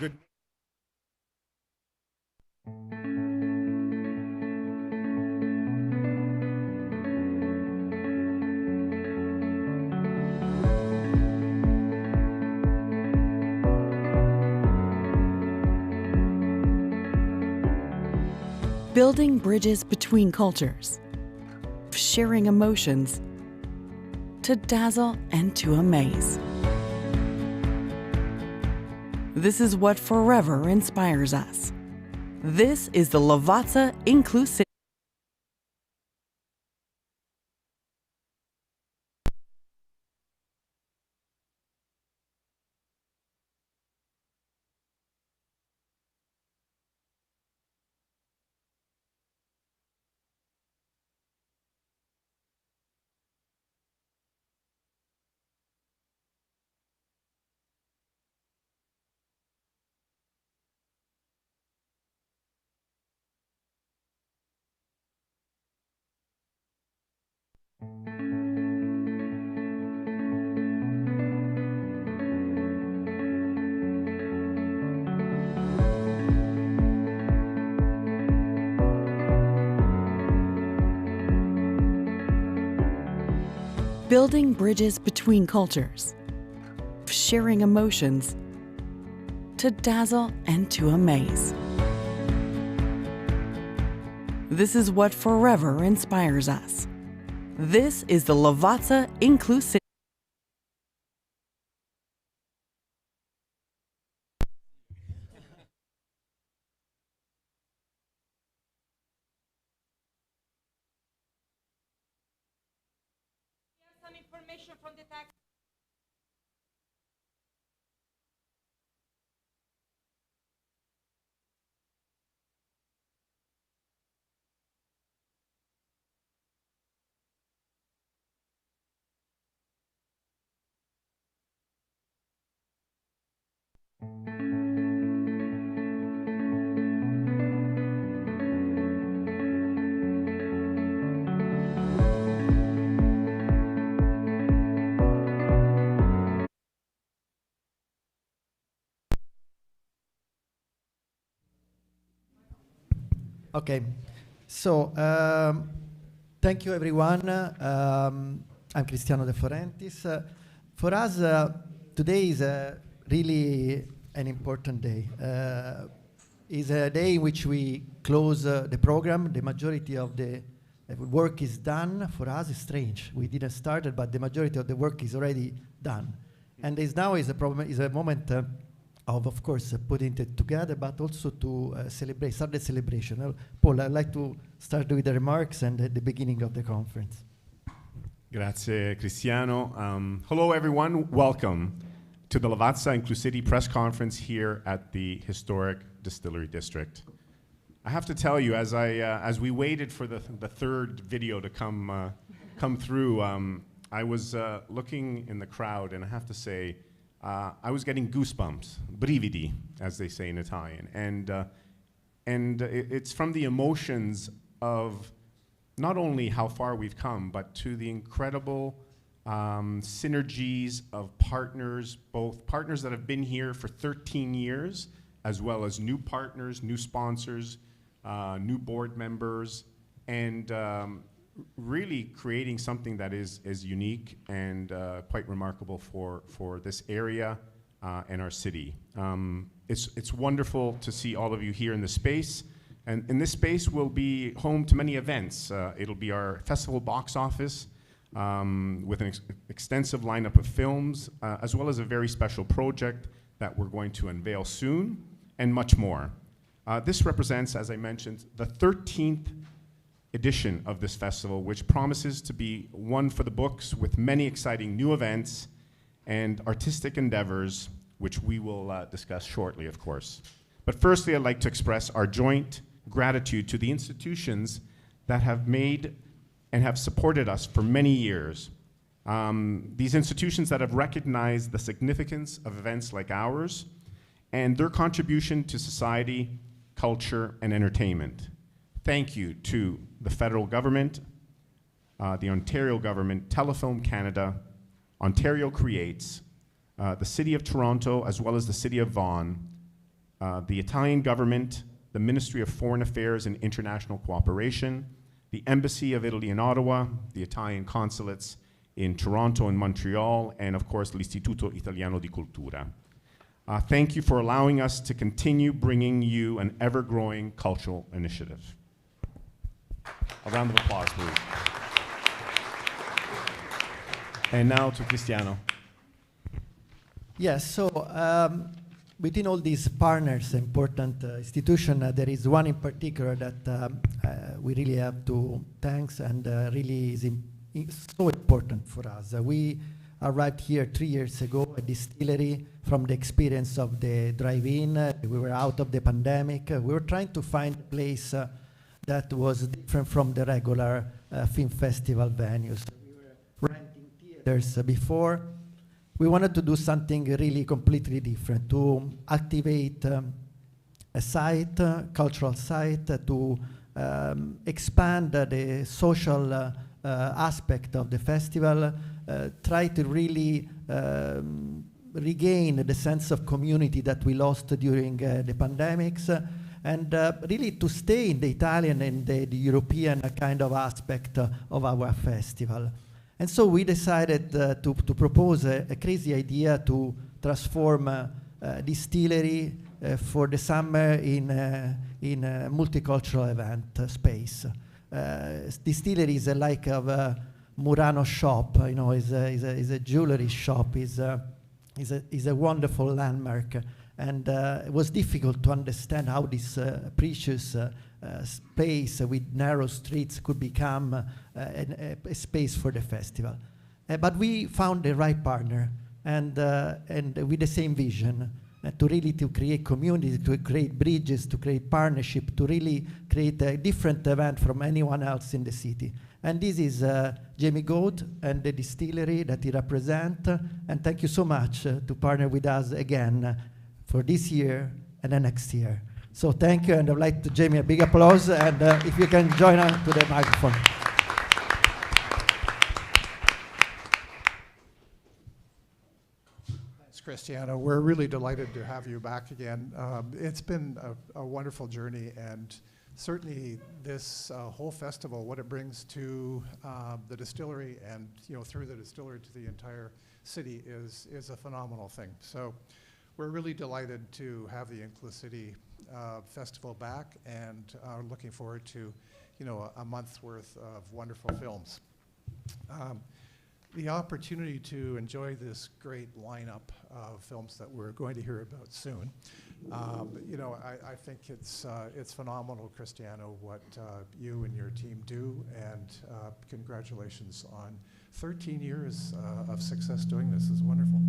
Good. Building bridges between cultures, sharing emotions, to dazzle and to amaze. This is what forever inspires us. This is the Lavazza IncluCity. Building bridges between cultures, sharing emotions, to dazzle and to amaze. This is what forever inspires us. This is the Lavazza IncluCity. Some information from the text. Okay, so thank you everyone. I'm Cristiano De Florentis. For us, today is really an important day. It's a day in which we close the program. The majority of the work is done. For us, it's strange. We didn't start it, but the majority of the work is already done. And this now is a moment of course, putting it together, but also to start the celebration. Paul, I'd like to start with the remarks and the beginning of the conference. Grazie, Cristiano. Hello, everyone. Welcome to the Lavazza IncluCity press conference here at the historic Distillery District. I have to tell you, as we waited for the third video to come through, I was looking in the crowd, and I have to say, I was getting goosebumps, brividi, as they say in Italian, and it's from the emotions of not only how far we've come, but to the incredible synergies of partners, both partners that have been here for 13 years, as well as new partners, new sponsors, new board members, and really creating something that is unique and quite remarkable for this area and our city. It's wonderful to see all of you here in the space. And in this space will be home to many events. It'll be our festival box office with an extensive lineup of films, as well as a very special project that we're going to unveil soon, and much more. This represents, as I mentioned, the 13th edition of this festival, which promises to be one for the books with many exciting new events and artistic endeavors, which we will discuss shortly, of course. But firstly, I'd like to express our joint gratitude to the institutions that have made and have supported us for many years. These institutions that have recognized the significance of events like ours and their contribution to society, culture, and entertainment. Thank you to the federal government, the Ontario government, Telefilm Canada, Ontario Creates, the City of Toronto, as well as the City of Vaughan, the Italian government, the Ministry of Foreign Affairs and International Cooperation, the Embassy of Italy in Ottawa, the Italian consulates in Toronto and Montreal, and of course, l'Istituto Italiano di Cultura. Thank you for allowing us to continue bringing you an ever-growing cultural initiative. A round of applause, please. And now to Cristiano. Yes, so within all these partners, important institutions, there is one in particular that we really have to thank and really is so important for us. We arrived here 3 years ago at Distillery from the experience of the drive-in. We were out of the pandemic. We were trying to find a place that was different from the regular film festival venues. We were renting theaters before. We wanted to do something really completely different, to activate a site, cultural site, to expand the social aspect of the festival, try to really regain the sense of community that we lost during the pandemics, and really to stay in the Italian and the European kind of aspect of our festival. And so we decided to propose a crazy idea to transform Distillery for the summer in a multicultural event space. Distillery is like a Murano shop, you know, is a jewelry shop, is a wonderful landmark, and it was difficult to understand how this precious space with narrow streets could become a space for the festival. But we found the right partner, and with the same vision, to really to create community, to create bridges, to create partnership, to really create a different event from anyone else in the city. And this is Jamie Goad and the Distillery that he represents. And thank you so much to partner with us again for this year and the next year. So thank you, and I'd like to Jamie a big applause, and if you can join us to the microphone. Thanks, Cristiano. We're really delighted to have you back again. It's been a wonderful journey, and certainly this whole festival, what it brings to the distillery and through the distillery to the entire city is a phenomenal thing. So we're really delighted to have the IncluCity festival back, and are looking forward to a month's worth of wonderful films. The opportunity to enjoy this great lineup of films that we're going to hear about soon. I think it's phenomenal, Cristiano, what you and your team do, and congratulations on 13 years of success doing this. Is wonderful.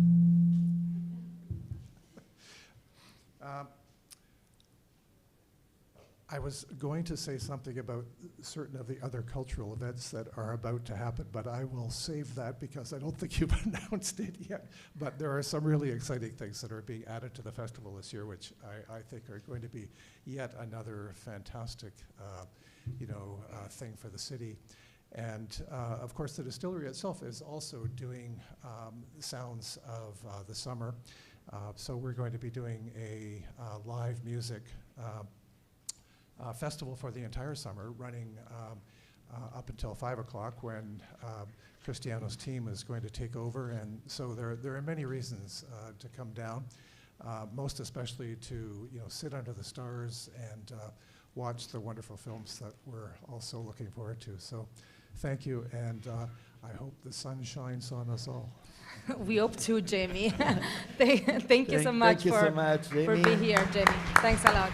I was going to say something about certain of the other cultural events that are about to happen, but I will save that because I don't think you've announced it yet. But there are some really exciting things that are being added to the festival this year, which I think are going to be yet another fantastic thing for the city. And of course, the distillery itself is also doing sounds of the summer. So we're going to be doing a live music festival for the entire summer, running up until 5 o'clock when Cristiano's team is going to take over. And so there are many reasons to come down, most especially to sit under the stars and watch the wonderful films that we're also looking forward to. So thank you, and I hope the sun shines on us all. We hope too, Jamie. Thank you so much for being here, Jamie. Thanks a lot.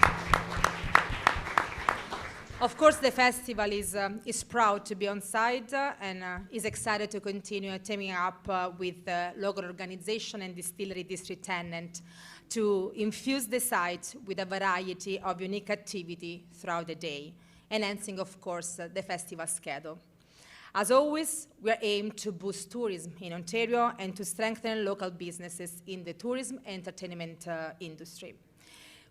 Of course, the festival is proud to be on site and is excited to continue teaming up with local organization and distillery district tenant to infuse the site with a variety of unique activity throughout the day, enhancing, of course, the festival schedule. As always, we are aimed to boost tourism in Ontario and to strengthen local businesses in the tourism and entertainment industry.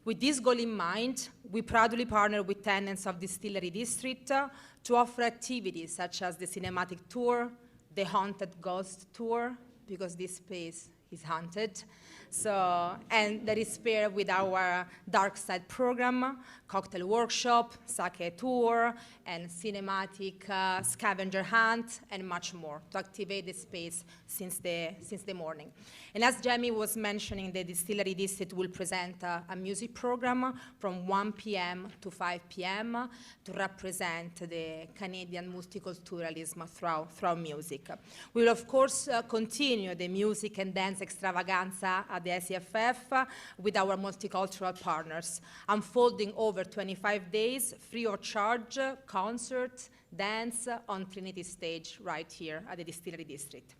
With this goal in mind, we proudly partner with tenants of Distillery District to offer activities such as the cinematic tour, the haunted ghost tour, because this space is haunted. So, and that is paired with our dark side program, cocktail workshop, sake tour, and cinematic scavenger hunt, and much more to activate the space since the morning. And as Jamie was mentioning, the Distillery District will present a music program from 1 p.m. to 5 p.m. to represent the Canadian multiculturalism through music. We will, of course, continue the music and dance extravaganza at the ICFF with our multicultural partners, unfolding over 25 days, free of charge, concert, dance on Trinity Stage right here at the Distillery District.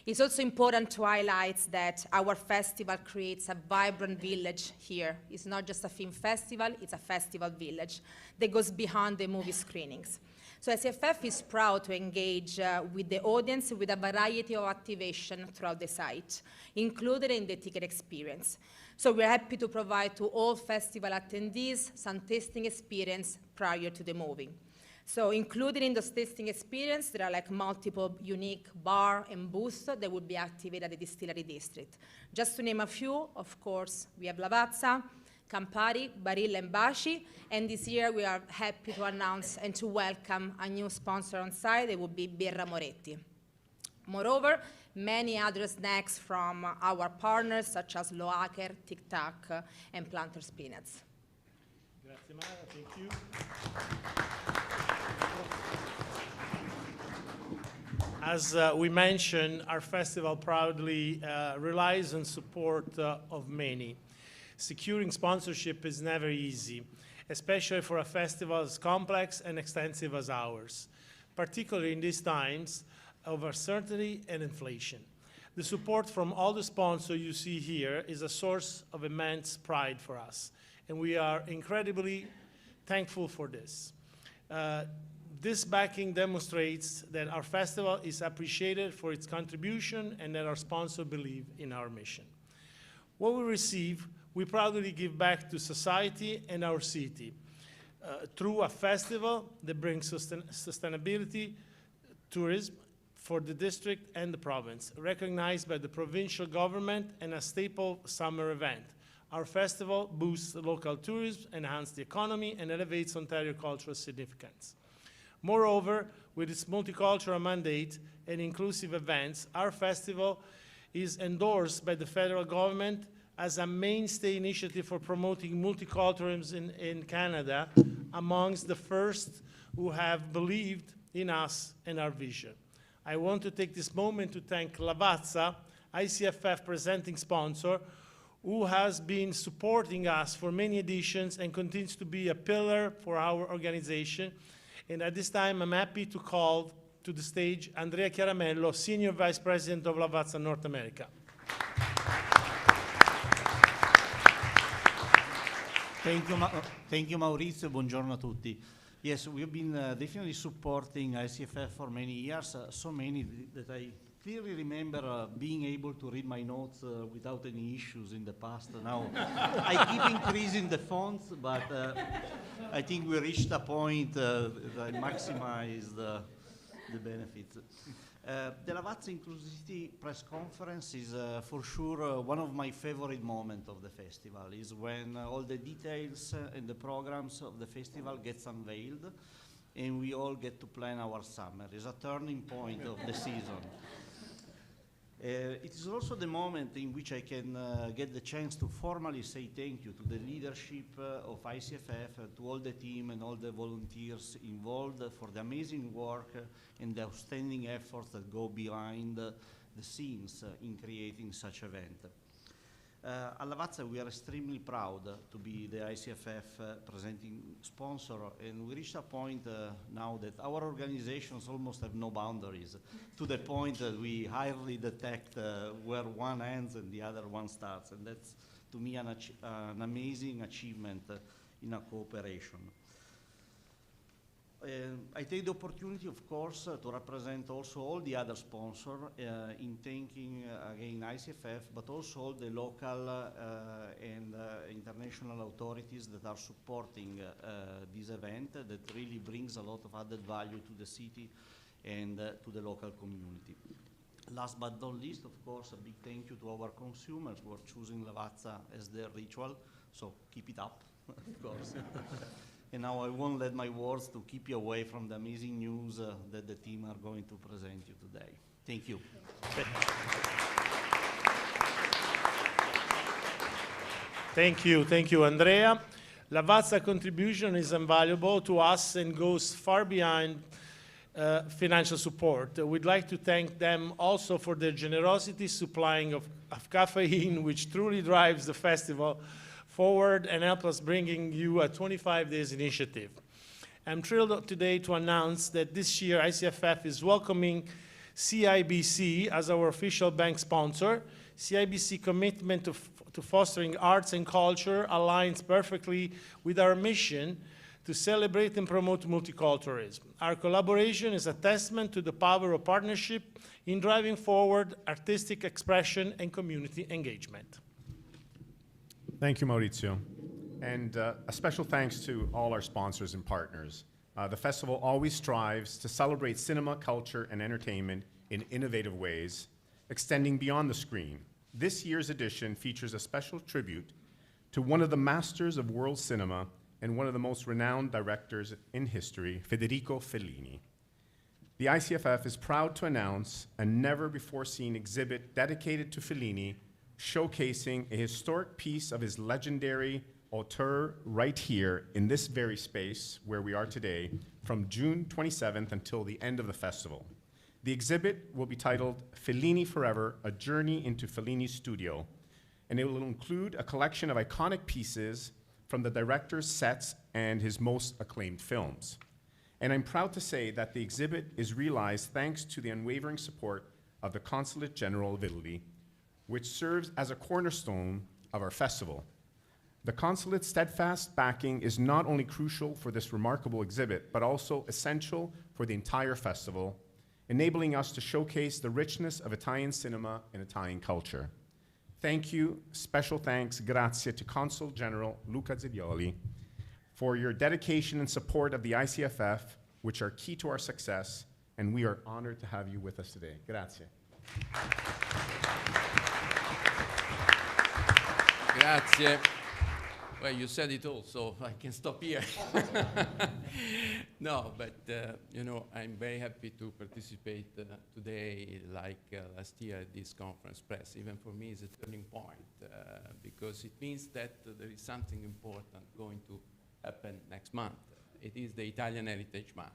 It's also important to highlight that our festival creates a vibrant village here. It's not just a film festival, it's a festival village that goes beyond the movie screenings. So ICFF is proud to engage with the audience with a variety of activation throughout the site, included in the ticket experience. So we're happy to provide to all festival attendees some tasting experience prior to the movie. So included in those tasting experience, there are like multiple unique bar and booths that will be activated at the Distillery District. Just to name a few, of course, we have Lavazza, Campari, Barilla, and Baci, and this year we are happy to announce and to welcome a new sponsor on site. It will be Birra Moretti. Moreover, many other snacks from our partners such as Loacker, Tic Tac, and Planters Peanuts. Grazie Mara, thank you. As we mentioned, our festival proudly relies on support of many. Securing sponsorship is never easy, especially for a festival as complex and extensive as ours, particularly in these times of uncertainty and inflation. The support from all the sponsors you see here is a source of immense pride for us, and we are incredibly thankful for this. This backing demonstrates that our festival is appreciated for its contribution and that our sponsors believe in our mission. What we receive, we proudly give back to society and our city through a festival that brings sustainability, tourism for the district and the province, recognized by the provincial government and a staple summer event. Our festival boosts local tourism, enhances the economy, and elevates Ontario cultural significance. Moreover, with its multicultural mandate and inclusive events, our festival is endorsed by the federal government as a mainstay initiative for promoting multiculturalism in Canada, amongst the first who have believed in us and our vision. I want to take this moment to thank Lavazza, ICFF presenting sponsor, who has been supporting us for many editions and continues to be a pillar for our organization. And at this time, I'm happy to call to the stage Andrea Chiaramello, Senior Vice President of Lavazza North America. Thank you, Maurizio. Buongiorno a tutti. Yes, we've been definitely supporting ICFF for many years, so many that I clearly remember being able to read my notes without any issues in the past. Now, I keep increasing the fonts, but I think we reached a point that I maximize the benefits. The Lavazza IncluCity press conference is for sure one of my favorite moments of the festival, is when all the details and the programs of the festival gets unveiled and we all get to plan our summer. It's a turning point of the season. It is also the moment in which I can get the chance to formally say thank you to the leadership of ICFF, to all the team and all the volunteers involved for the amazing work and the outstanding efforts that go behind the scenes in creating such an event. At Lavazza, we are extremely proud to be the ICFF presenting sponsor, and we reached a point now that our organizations almost have no boundaries, to the point that we hardly detect where one ends and the other one starts, and that's, to me, an amazing achievement in a cooperation. I take the opportunity, of course, to represent also all the other sponsors in thanking, again, ICFF, but also all the local and international authorities that are supporting this event that really brings a lot of added value to the city and to the local community. Last but not least, of course, a big thank you to our consumers who are choosing Lavazza as their ritual. So keep it up, of course. And now I won't let my words to keep you away from the amazing news that the team are going to present you today. Thank you. Thank you, Andrea. Lavazza contribution is invaluable to us and goes far beyond financial support. We'd like to thank them also for their generosity supplying of caffeine, which truly drives the festival forward and help us bringing you a 25 days initiative. I'm thrilled today to announce that this year ICFF is welcoming CIBC as our official bank sponsor. CIBC commitment to fostering arts and culture aligns perfectly with our mission to celebrate and promote multiculturalism. Our collaboration is a testament to the power of partnership in driving forward artistic expression and community engagement. Thank you, Maurizio. And a special thanks to all our sponsors and partners. The festival always strives to celebrate cinema, culture, and entertainment in innovative ways, extending beyond the screen. This year's edition features a special tribute to one of the masters of world cinema and one of the most renowned directors in history, Federico Fellini. The ICFF is proud to announce a never-before-seen exhibit dedicated to Fellini, showcasing a historic piece of his legendary auteur right here in this very space where we are today, from June 27th until the end of the festival. The exhibit will be titled Fellini Forever, A Journey into Fellini's Studio, and it will include a collection of iconic pieces from the director's sets and his most acclaimed films. And I'm proud to say that the exhibit is realized thanks to the unwavering support of the Consulate General of Italy, which serves as a cornerstone of our festival. The Consulate's steadfast backing is not only crucial for this remarkable exhibit, but also essential for the entire festival, enabling us to showcase the richness of Italian cinema and Italian culture. Thank you, special thanks, grazie to Consul General Luca Zidioli for your dedication and support of the ICFF, which are key to our success, and we are honored to have you with us today. Grazie. Grazie. Well, you said it all, so I can stop here. No, but you know, I'm very happy to participate today, like last year at this conference press. Even for me, it's a turning point because it means that there is something important going to happen next month. It is the Italian Heritage Month.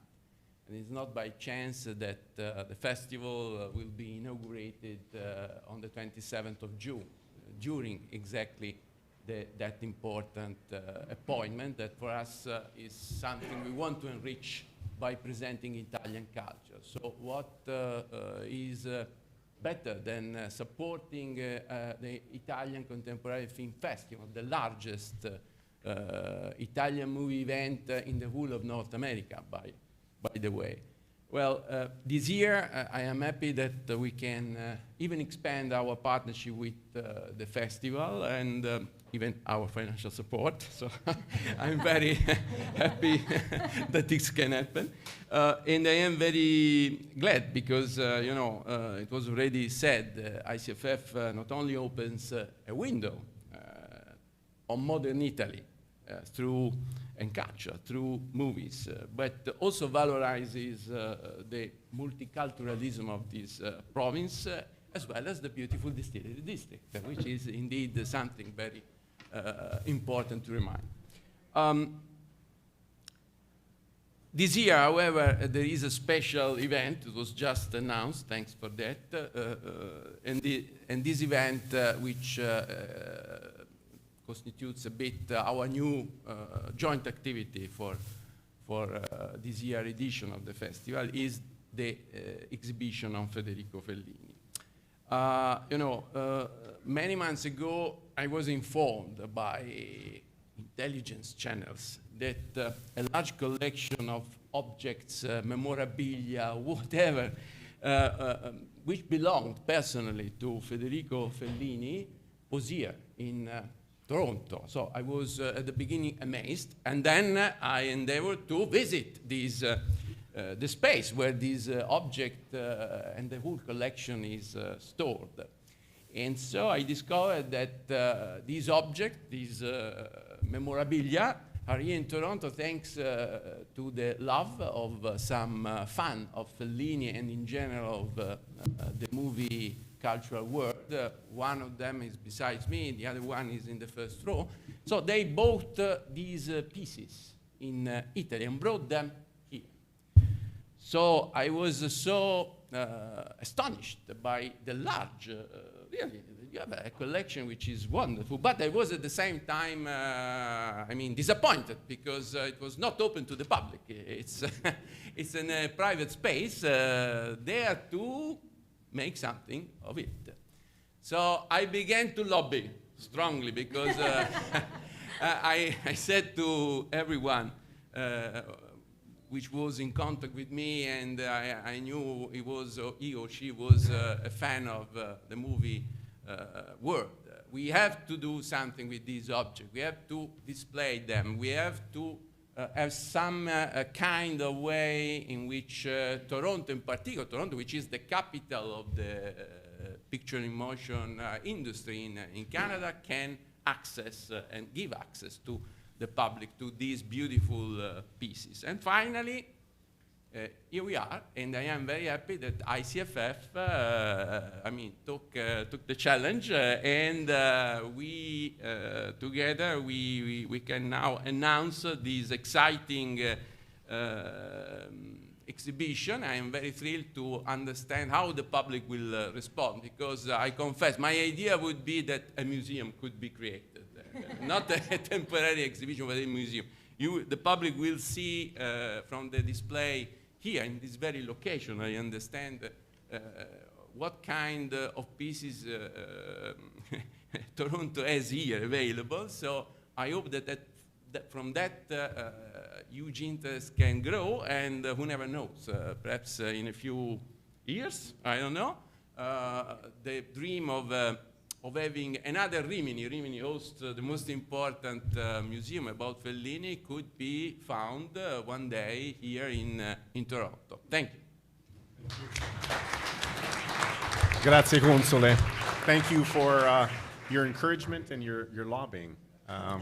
And it's not by chance that the festival will be inaugurated on the 27th of June, during exactly that important appointment that for us is something we want to enrich by presenting Italian culture. So what is better than supporting the Italian Contemporary Film Festival, the largest Italian movie event in the whole of North America, by the way. Well, this year I am happy that we can even expand our partnership with the festival and even our financial support. So I'm very happy that this can happen. And I am very glad because, you know, it was already said, ICFF not only opens a window on modern Italy through and culture, through movies, but also valorizes the multiculturalism of this province, as well as the beautiful Distillery district, which is indeed something very important to remind. This year, however, there is a special event. It was just announced, thanks for that, and this event, which constitutes a bit our new joint activity for this year edition of the festival, is the exhibition on Federico Fellini. You know, many months ago, I was informed by intelligence channels that a large collection of objects, memorabilia, whatever, which belonged personally to Federico Fellini, was here in Toronto. So I was at the beginning amazed, and then I endeavored to visit this the space where this object and the whole collection is stored. And so I discovered that these objects, these memorabilia, are here in Toronto thanks to the love of some fan of Fellini and in general of the movie cultural world. One of them is besides me, the other one is in the first row. So they bought these pieces in Italy and brought them here. So I was so astonished by the large, really, you have a collection which is wonderful, but I was at the same time, I mean, disappointed because it was not open to the public. It's, it's in a private space there to make something of it. So I began to lobby strongly because I said to everyone which was in contact with me, and I knew he or she was a fan of the movie world. We have to do something with these objects. We have to display them. We have to have some kind of way in which Toronto, in particular, Toronto, which is the capital of the picture in motion industry in Canada, can access and give access to the public to these beautiful pieces. And finally, here we are, and I am very happy that ICFF, I mean, took the challenge, and we together we can now announce this exciting exhibition. I am very thrilled to understand how the public will respond, because I confess my idea would be that a museum could be created, not a temporary exhibition, but a museum. The public will see from the display here in this very location, I understand what kind of pieces Toronto has here available. So I hope that from that huge interest can grow, and who never knows, perhaps in a few years, I don't know, the dream of having another Rimini. Rimini hosts the most important museum about Fellini, could be found one day here in Toronto. Thank you. Grazie, Console. Thank you for your encouragement and your lobbying.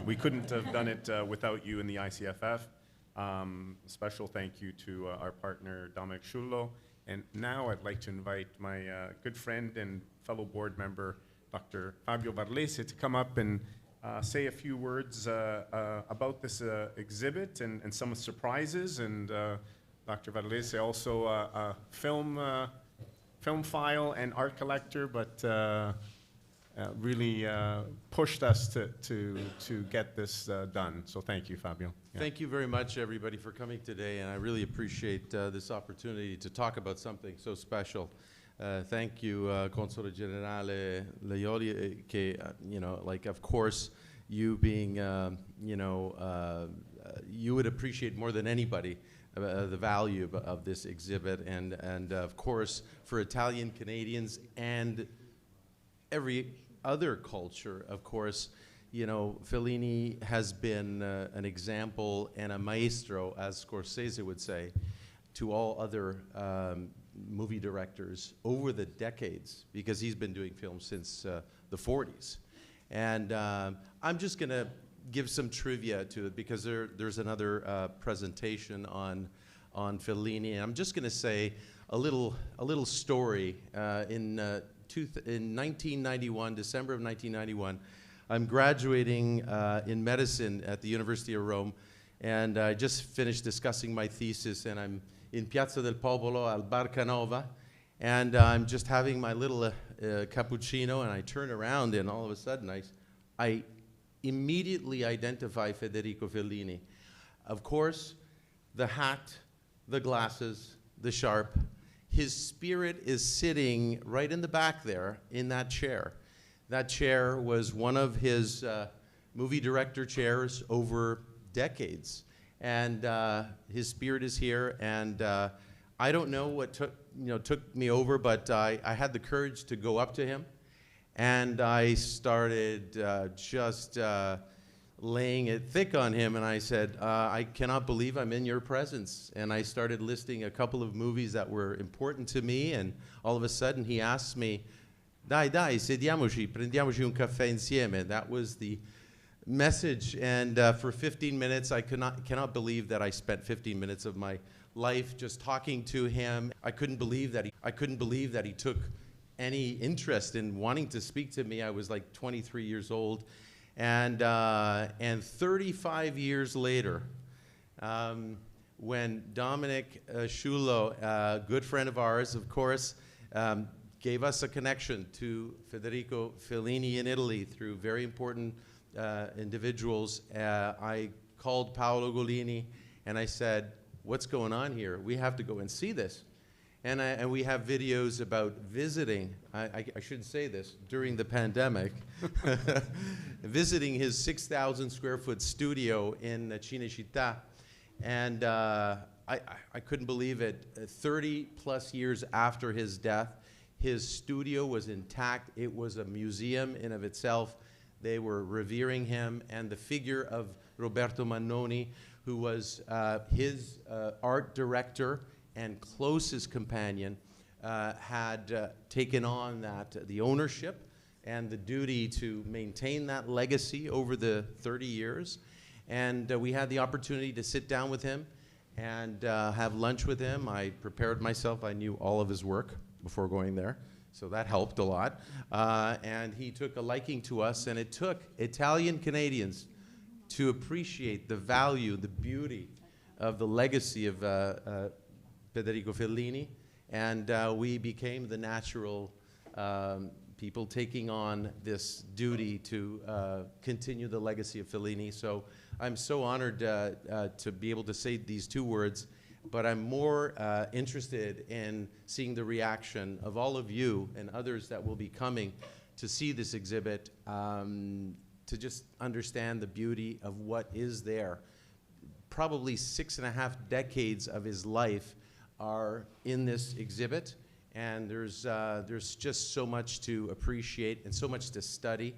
We couldn't have done it without you in the ICFF. Special thank you to our partner, Dominic Schullo. And now I'd like to invite my good friend and fellow board member, Dr. Fabio Varlese, to come up and say a few words about this exhibit and some surprises. And Dr. Varlese, also a film file and art collector, but really pushed us to get this done. So thank you, Fabio. Yeah. Thank you very much, everybody, for coming today, and I really appreciate this opportunity to talk about something so special. Thank you, Console Generale Laioli, you know, like, of course, you being, you know, you would appreciate more than anybody the value of this exhibit, and of course, for Italian Canadians and every other culture, of course, you know, Fellini has been an example and a maestro, as Scorsese would say, to all other movie directors over the decades, because he's been doing films since the 40s. And I'm just going to give some trivia to it, because there's another presentation on Fellini. And I'm just going to say a little story. In 1991, December of 1991, I'm graduating in medicine at the University of Rome, and I just finished discussing my thesis, and I'm in Piazza del Popolo al Bar Canova, and I'm just having my little cappuccino, and I turn around, and all of a sudden I immediately identify Federico Fellini. Of course, the hat, the glasses, the sharp. His spirit is sitting right in the back there in that chair. That chair was one of his movie director chairs over decades. And his spirit is here, and I don't know what took me over, but I had the courage to go up to him, and I started just laying it thick on him, and I said, I cannot believe I'm in your presence. And I started listing a couple of movies that were important to me, and all of a sudden he asked me, dai, sediamoci, prendiamoci un caffè insieme. That was the message, and for 15 minutes, I cannot believe that I spent 15 minutes of my life just talking to him. I couldn't believe that he took any interest in wanting to speak to me. I was like 23 years old. And 35 years later, when Dominic Sciullo, a good friend of ours, of course, gave us a connection to Federico Fellini in Italy through very important individuals, I called Paolo Golini and I said, what's going on here? We have to go and see this. And we have videos about visiting, I shouldn't say this, during the pandemic, visiting his 6,000 square foot studio in Cinecittà. And I couldn't believe it. 30 plus years after his death, his studio was intact. It was a museum in of itself. They were revering him, and the figure of Roberto Mannoni, who was his art director and closest companion, had taken on the ownership and the duty to maintain that legacy over the 30 years. And we had the opportunity to sit down with him and have lunch with him. I prepared myself. I knew all of his work before going there, so that helped a lot. And he took a liking to us, and it took Italian Canadians to appreciate the value, the beauty of the legacy of Federico Fellini, and we became the natural people taking on this duty to continue the legacy of Fellini. So I'm so honored to be able to say these two words, but I'm more interested in seeing the reaction of all of you and others that will be coming to see this exhibit, to just understand the beauty of what is there. Probably 6.5 decades of his life are in this exhibit, and there's just so much to appreciate and so much to study.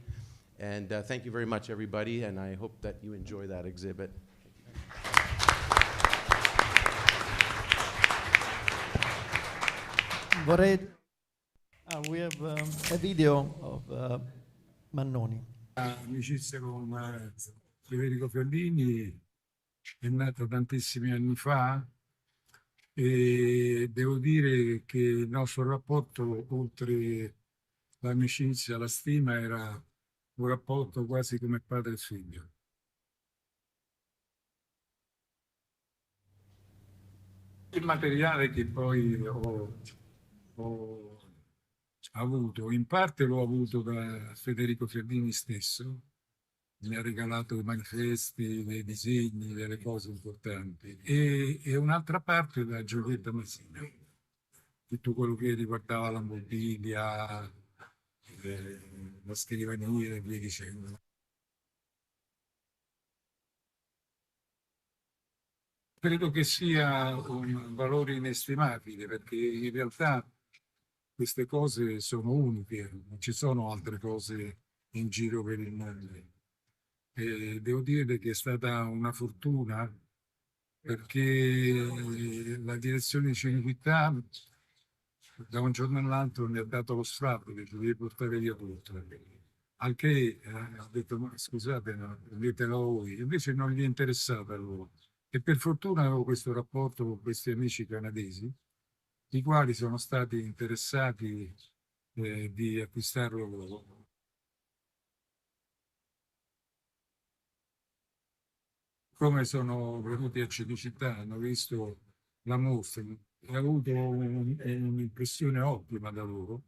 And thank you very much, everybody, and I hope that you enjoy that exhibit. We have a video of Mannoni. L'amicizia con Federico Fellini è nata tantissimi anni fa e devo dire che il nostro rapporto, oltre l'amicizia, la stima, era un rapporto quasi come padre e figlio. Il materiale che poi ho avuto, in parte l'ho avuto da Federico Fellini stesso, mi ha regalato i manifesti, dei disegni, delle cose importanti, e un'altra parte da Giulietta Masina, tutto quello che riguardava la mobilia, la scrivania e via dicendo. Credo che sia un valore inestimabile, perché in realtà queste cose sono uniche, non ci sono altre cose in giro per il mondo. E devo dire che è stata una fortuna, perché la direzione di Cinecittà da un giorno all'altro mi ha dato lo strappo che dovevi portare via tutto. Al che ha detto, ma scusate, no, prendetelo voi. Invece non gli interessava a loro. E per fortuna avevo questo rapporto con questi amici canadesi, i quali sono stati interessati di acquistarlo loro. Come sono venuti a Cinecittà, hanno visto la mostra, ho avuto un'impressione ottima da loro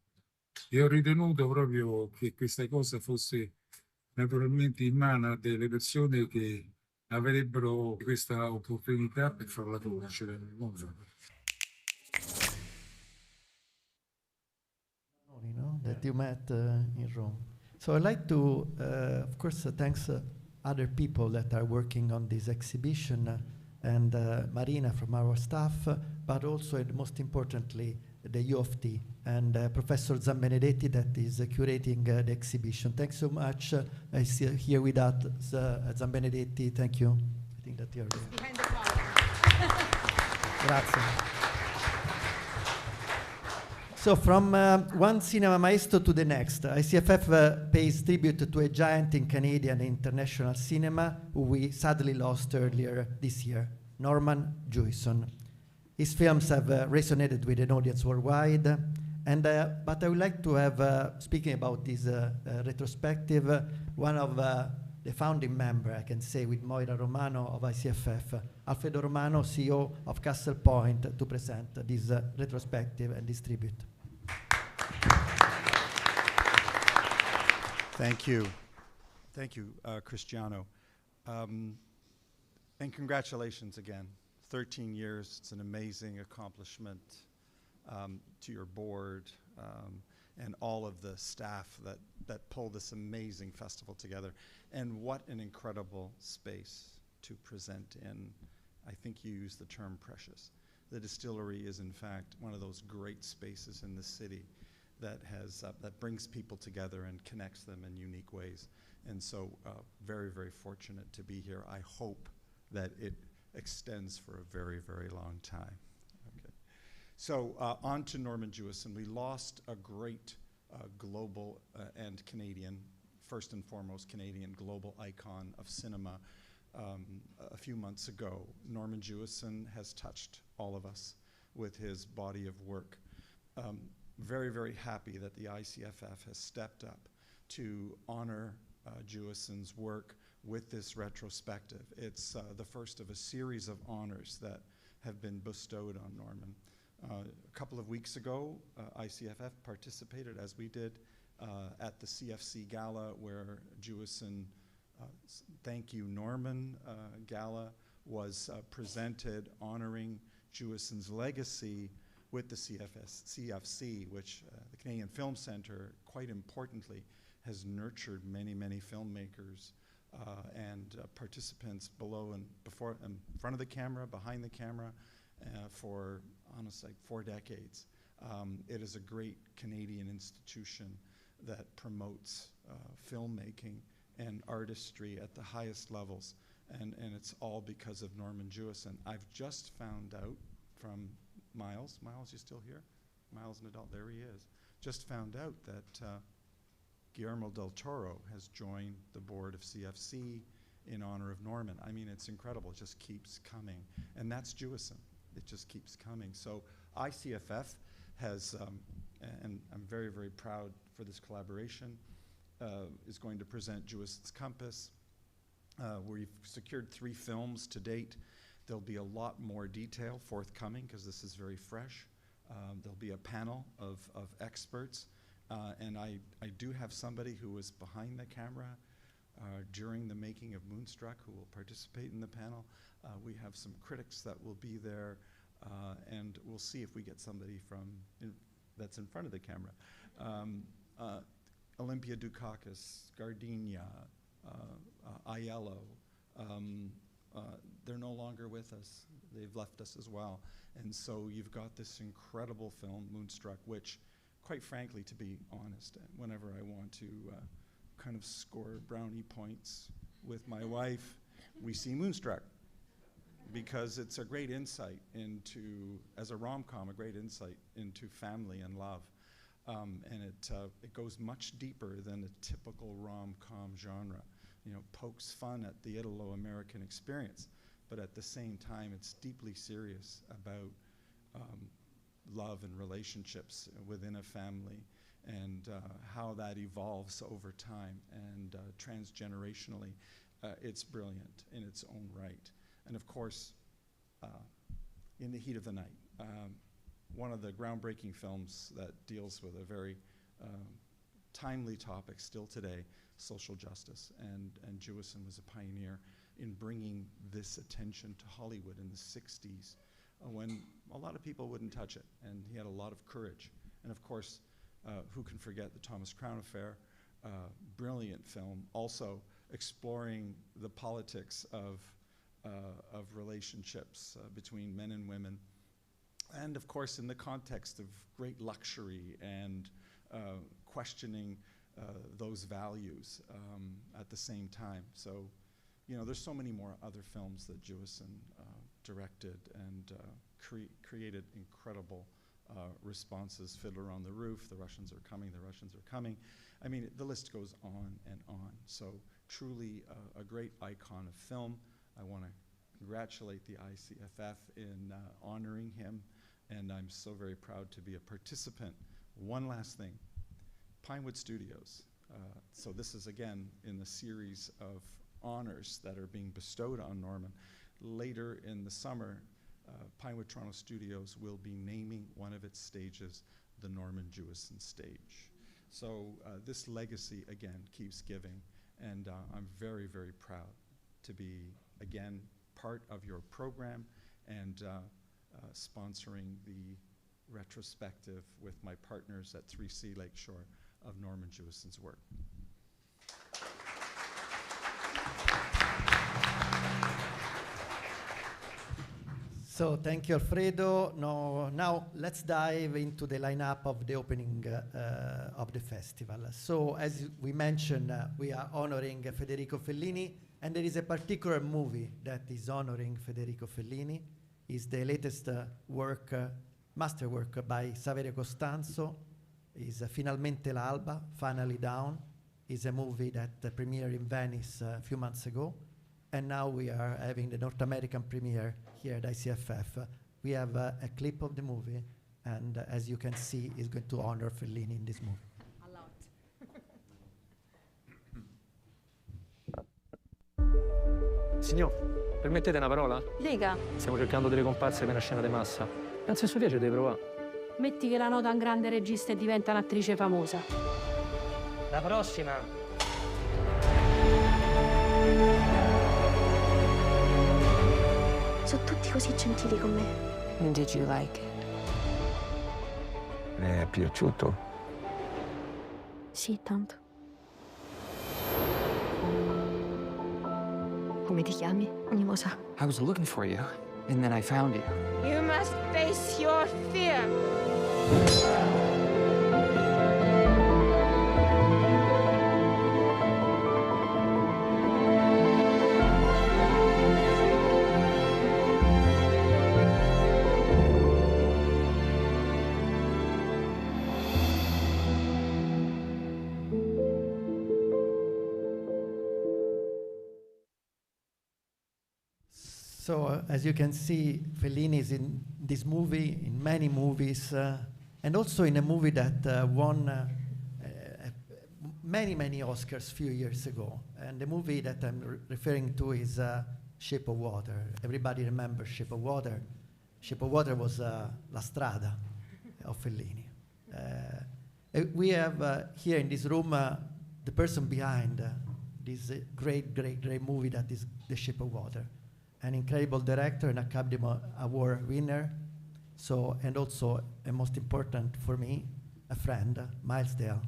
e ho ritenuto proprio che questa cosa fosse naturalmente in mano a delle persone che avrebbero questa opportunità per farla conoscere nel mondo. That you met in Rome. So I'd like to, of course, thanks other people that are working on this exhibition and Marina from our staff, but also, and most importantly, the U of T, and Professor Zambenedetti that is curating the exhibition. Thanks so much. I see here with us Zambenedetti. Thank you. I think that you're there. Behind the counter. Grazie. So from one cinema maestro to the next, ICFF pays tribute to a giant in Canadian and international cinema who we sadly lost earlier this year, Norman Jewison. His films have resonated with an audience worldwide, but I would like to have, speaking about this retrospective, one of the founding member, I can say, with Moira Romano of ICFF, Alfredo Romano, CEO of Castle Point, to present this retrospective and this tribute. Thank you. Thank you, Cristiano. And congratulations again. 13 years, it's an amazing accomplishment to your board and all of the staff that pull this amazing festival together. And what an incredible space to present in. I think you used the term precious. The Distillery is in fact one of those great spaces in the city that has that brings people together and connects them in unique ways. And so very, very fortunate to be here. I hope that it extends for a very, very long time. Okay. So on to Norman Jewison. We lost a great global and Canadian, first and foremost Canadian global icon of cinema a few months ago. Norman Jewison has touched all of us with his body of work. Very, very happy that the ICFF has stepped up to honor Jewison's work with this retrospective. It's the first of a series of honors that have been bestowed on Norman. A couple of weeks ago, ICFF participated, as we did, at the CFC Gala, where Jewison Thank You Norman Gala was presented honoring Jewison's legacy with the CFC, which the Canadian Film Centre, quite importantly, has nurtured many, many filmmakers and participants below and before, in front of the camera, behind the camera, for honestly 4 decades. It is a great Canadian institution that promotes filmmaking and artistry at the highest levels, and it's all because of Norman Jewison. I've just found out from Miles, you still here? Miles Nadal, there he is. Just found out that Guillermo del Toro has joined the board of CFC in honor of Norman. I mean, it's incredible, it just keeps coming. And that's Jewison, it just keeps coming. So ICFF has, and I'm very, very proud for this collaboration, is going to present Jewison's Compass. We've secured 3 films to date. There'll be a lot more detail forthcoming because this is very fresh. There'll be a panel of experts. And I do have somebody who was behind the camera during the making of Moonstruck who will participate in the panel. We have some critics that will be there, and we'll see if we get somebody that's in front of the camera. Olympia Dukakis, Gardenia, Aiello, they're no longer with us. They've left us as well. And so you've got this incredible film, Moonstruck, which, quite frankly, to be honest, whenever I want to kind of score brownie points with my wife, we see Moonstruck, because it's a great insight into, as a rom-com, a great insight into family and love. And it goes much deeper than a typical rom-com genre. You know, pokes fun at the Italo-American experience, but at the same time, it's deeply serious about love and relationships within a family, and how that evolves over time and transgenerationally. It's brilliant in its own right. And of course, In the Heat of the Night, one of the groundbreaking films that deals with a very timely topic still today, social justice. And Jewison was a pioneer in bringing this attention to Hollywood in the 60s, when a lot of people wouldn't touch it, and he had a lot of courage. And of course, who can forget the Thomas Crown Affair? Brilliant film, also exploring the politics of relationships between men and women. And of course, in the context of great luxury and questioning those values at the same time. So, you know, there's so many more other films that Jewison directed and created incredible responses. Fiddler on the Roof, The Russians Are Coming, The Russians Are Coming. I mean, the list goes on and on. So truly a great icon of film. I want to congratulate the ICFF in honoring him, and I'm so very proud to be a participant. One last thing, Pinewood Studios. So this is again in the series of honors that are being bestowed on Norman. Later in the summer, Pinewood Toronto Studios will be naming one of its stages the Norman Jewison stage. So this legacy again keeps giving, and I'm very, very proud to be again part of your program and sponsoring the retrospective with my partners at 3C Lakeshore of Norman Jewison's work. So thank you, Alfredo. Now let's dive into the lineup of the opening of the festival. So as we mentioned, we are honoring Federico Fellini, and there is a particular movie that is honoring Federico Fellini. It's the latest masterwork by Saverio Costanzo. It's Finalmente l'alba, Finally Down. It's a movie that premiered in Venice a few months ago. And now we are having the North American premiere here at ICFF. We have a clip of the movie, and as you can see, is going to honor Fellini in this movie. A lot. Signor, permettete una parola? Dica, Stiamo cercando delle comparse per una scena di massa. Penso suo piace devi provare. metti che la nota un grande regista e diventa un'attrice famosa. La prossima. Sono tutti così gentili con me. And did you like it? Le è piaciuto? Sì, tanto. Come ti chiami? Mimosa. I was looking for you, and then I found you. You must face your fear. So as you can see, Fellini is in this movie, in many movies, and also in a movie that won many Oscars a few years ago. And the movie that I'm referring to is Shape of Water. Everybody remembers Shape of Water. Shape of Water was La Strada of Fellini. We have here in this room the person behind this great movie that is The Shape of Water. An incredible director, an Academy Award winner, so, and also, and most important for me, a friend, Miles Dale.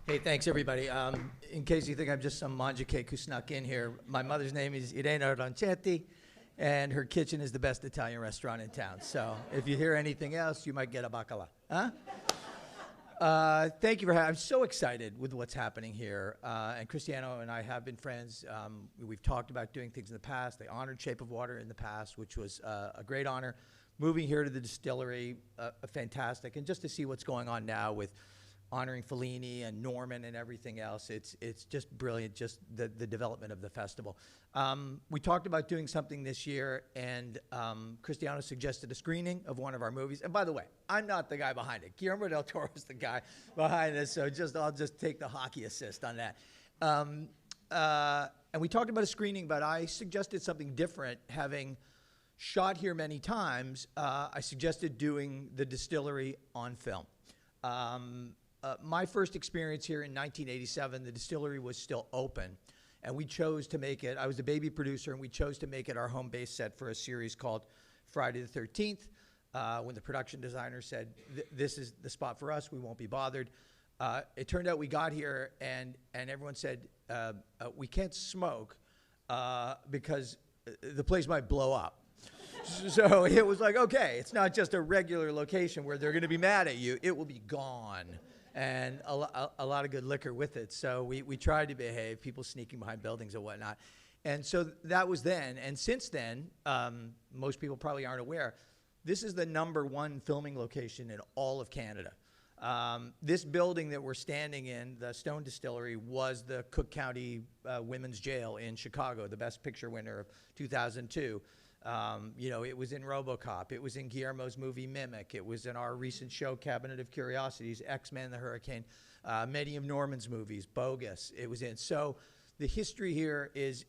Hey, thanks everybody. In case you think I'm just some manja cake who snuck in here, my mother's name is Irene Ronchetti, and her kitchen is the best Italian restaurant in town. So if you hear anything else, you might get a bacala. Huh? Thank you for having. I'm so excited with what's happening here. And Cristiano and I have been friends. We've talked about doing things in the past. They honored Shape of Water in the past, which was a great honor. Moving here to the Distillery, fantastic. And just to see what's going on now with honoring Fellini and Norman and everything else, it's just brilliant, just the development of the festival. We talked about doing something this year, and Cristiano suggested a screening of one of our movies. And by the way, I'm not the guy behind it. Guillermo del Toro is the guy behind this, so I'll just take the hockey assist on that. And we talked about a screening, but I suggested something different. Having shot here many times, I suggested doing the Distillery on film. My first experience here in 1987, the Distillery was still open, and we chose to make it, I was the baby producer, and we chose to make it our home base set for a series called Friday the 13th. When the production designer said, this is the spot for us, we won't be bothered. It turned out we got here and everyone said, we can't smoke because the place might blow up. So it was like, okay, it's not just a regular location where they're going to be mad at you. It will be gone. And a lot of good liquor with it. So we tried to behave, people sneaking behind buildings and whatnot. And so that was then. And since then, most people probably aren't aware, this is the #1 filming location in all of Canada. This building that we're standing in, the Stone Distillery, was the Cook County Women's Jail in Chicago, the Best Picture winner of 2002. You know, it was in RoboCop. It was in Guillermo's movie Mimic. It was in our recent show, Cabinet of Curiosities, X-Men, The Hurricane, many of Norman's movies, Bogus. It was in. So the history here is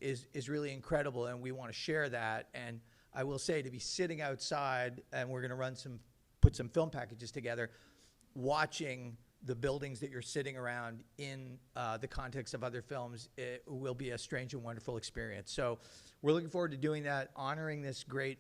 really incredible, and we want to share that. And I will say, to be sitting outside, and we're going to put some film packages together, watching the buildings that you're sitting around in the context of other films, it will be a strange and wonderful experience. So we're looking forward to doing that, honoring this great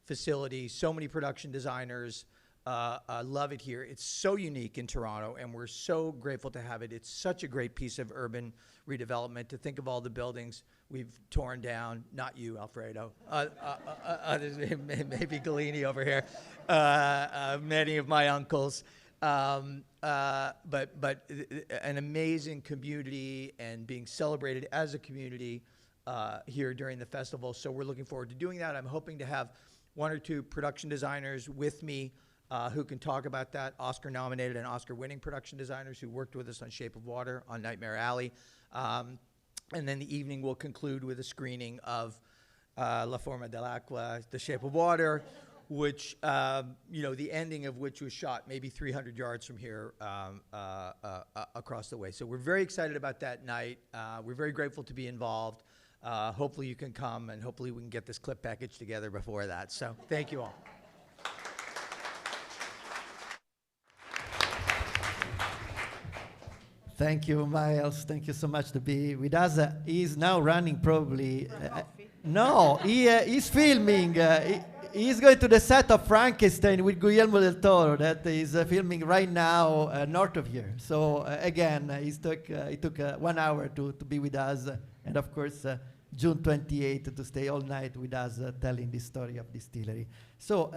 facility. So many production designers love it here. It's so unique in Toronto, and we're so grateful to have it. It's such a great piece of urban redevelopment, to think of all the buildings we've torn down. Not you, Alfredo. Others, maybe Galini over here. Many of my uncles. But an amazing community and being celebrated as a community here during the festival. So we're looking forward to doing that. I'm hoping to have 1 or 2 production designers with me who can talk about that, Oscar-nominated and Oscar-winning production designers who worked with us on Shape of Water, on Nightmare Alley. And then the evening will conclude with a screening of La Forma dell'Acqua, The Shape of Water, which, the ending of which was shot maybe 300 yards from here across the way. So we're very excited about that night. We're very grateful to be involved. Hopefully you can come, and hopefully we can get this clip package together before that. So thank you all. Thank you, Miles. Thank you so much to be with us. He's now running probably. No, he's filming. He's going to the set of Frankenstein with Guillermo del Toro that is filming right now north of here. So again, it took 1 hour to be with us, and of course June 28th to stay all night with us telling the story of Distillery. So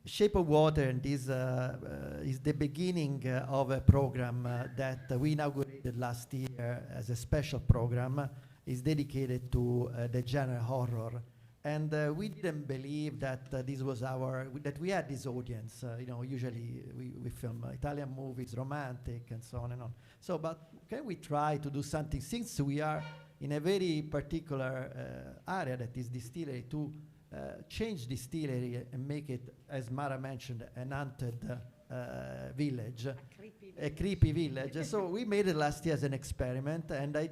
Shape of Water, and this is the beginning of a program that we inaugurated last year as a special program. Is dedicated to the genre horror. And we didn't believe that this was that we had this audience. Usually we film Italian movies, romantic, and so on and on. So, but can we try to do something, since we are in a very particular area that is Distillery, to change Distillery and make it, as Mara mentioned, an haunted village, a creepy village. So we made it last year as an experiment, and I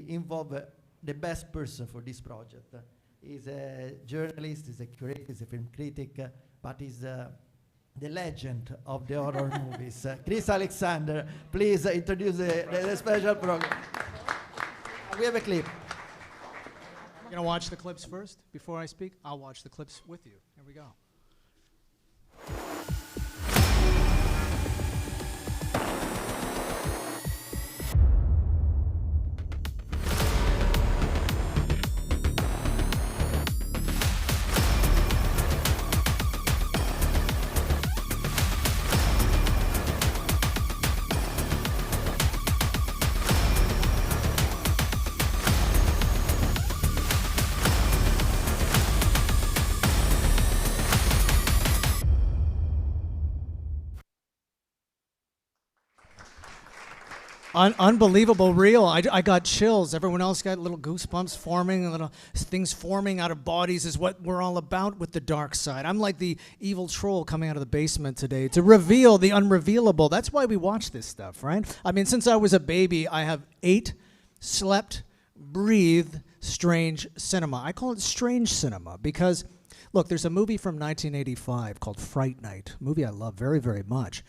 involved the best person for this project. He's a journalist, he's a curator, he's a film critic, but he's the legend of the horror movies. Chris Alexander, please introduce the special program. We have a clip. I'm going to watch the clips first before I speak. I'll watch the clips with you. Here we go. Unbelievable, real. I got chills. Everyone else got little goosebumps forming, little things forming out of bodies is what we're all about with the dark side. I'm like the evil troll coming out of the basement today to reveal the unrevealable. That's why we watch this stuff, right? I mean, since I was a baby, I have ate, slept, breathed strange cinema. I call it strange cinema because, look, there's a movie from 1985 called Fright Night, a movie I love very, very much.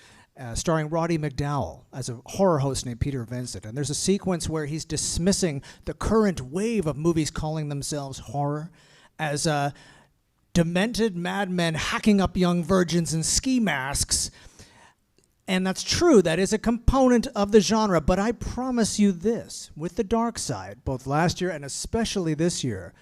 Starring Roddy McDowall as a horror host named Peter Vincent. And there's a sequence where he's dismissing the current wave of movies calling themselves horror as demented madmen hacking up young virgins in ski masks, And that's true, that is a component of the genre, but I promise you this, with the dark side, both last year and especially this year,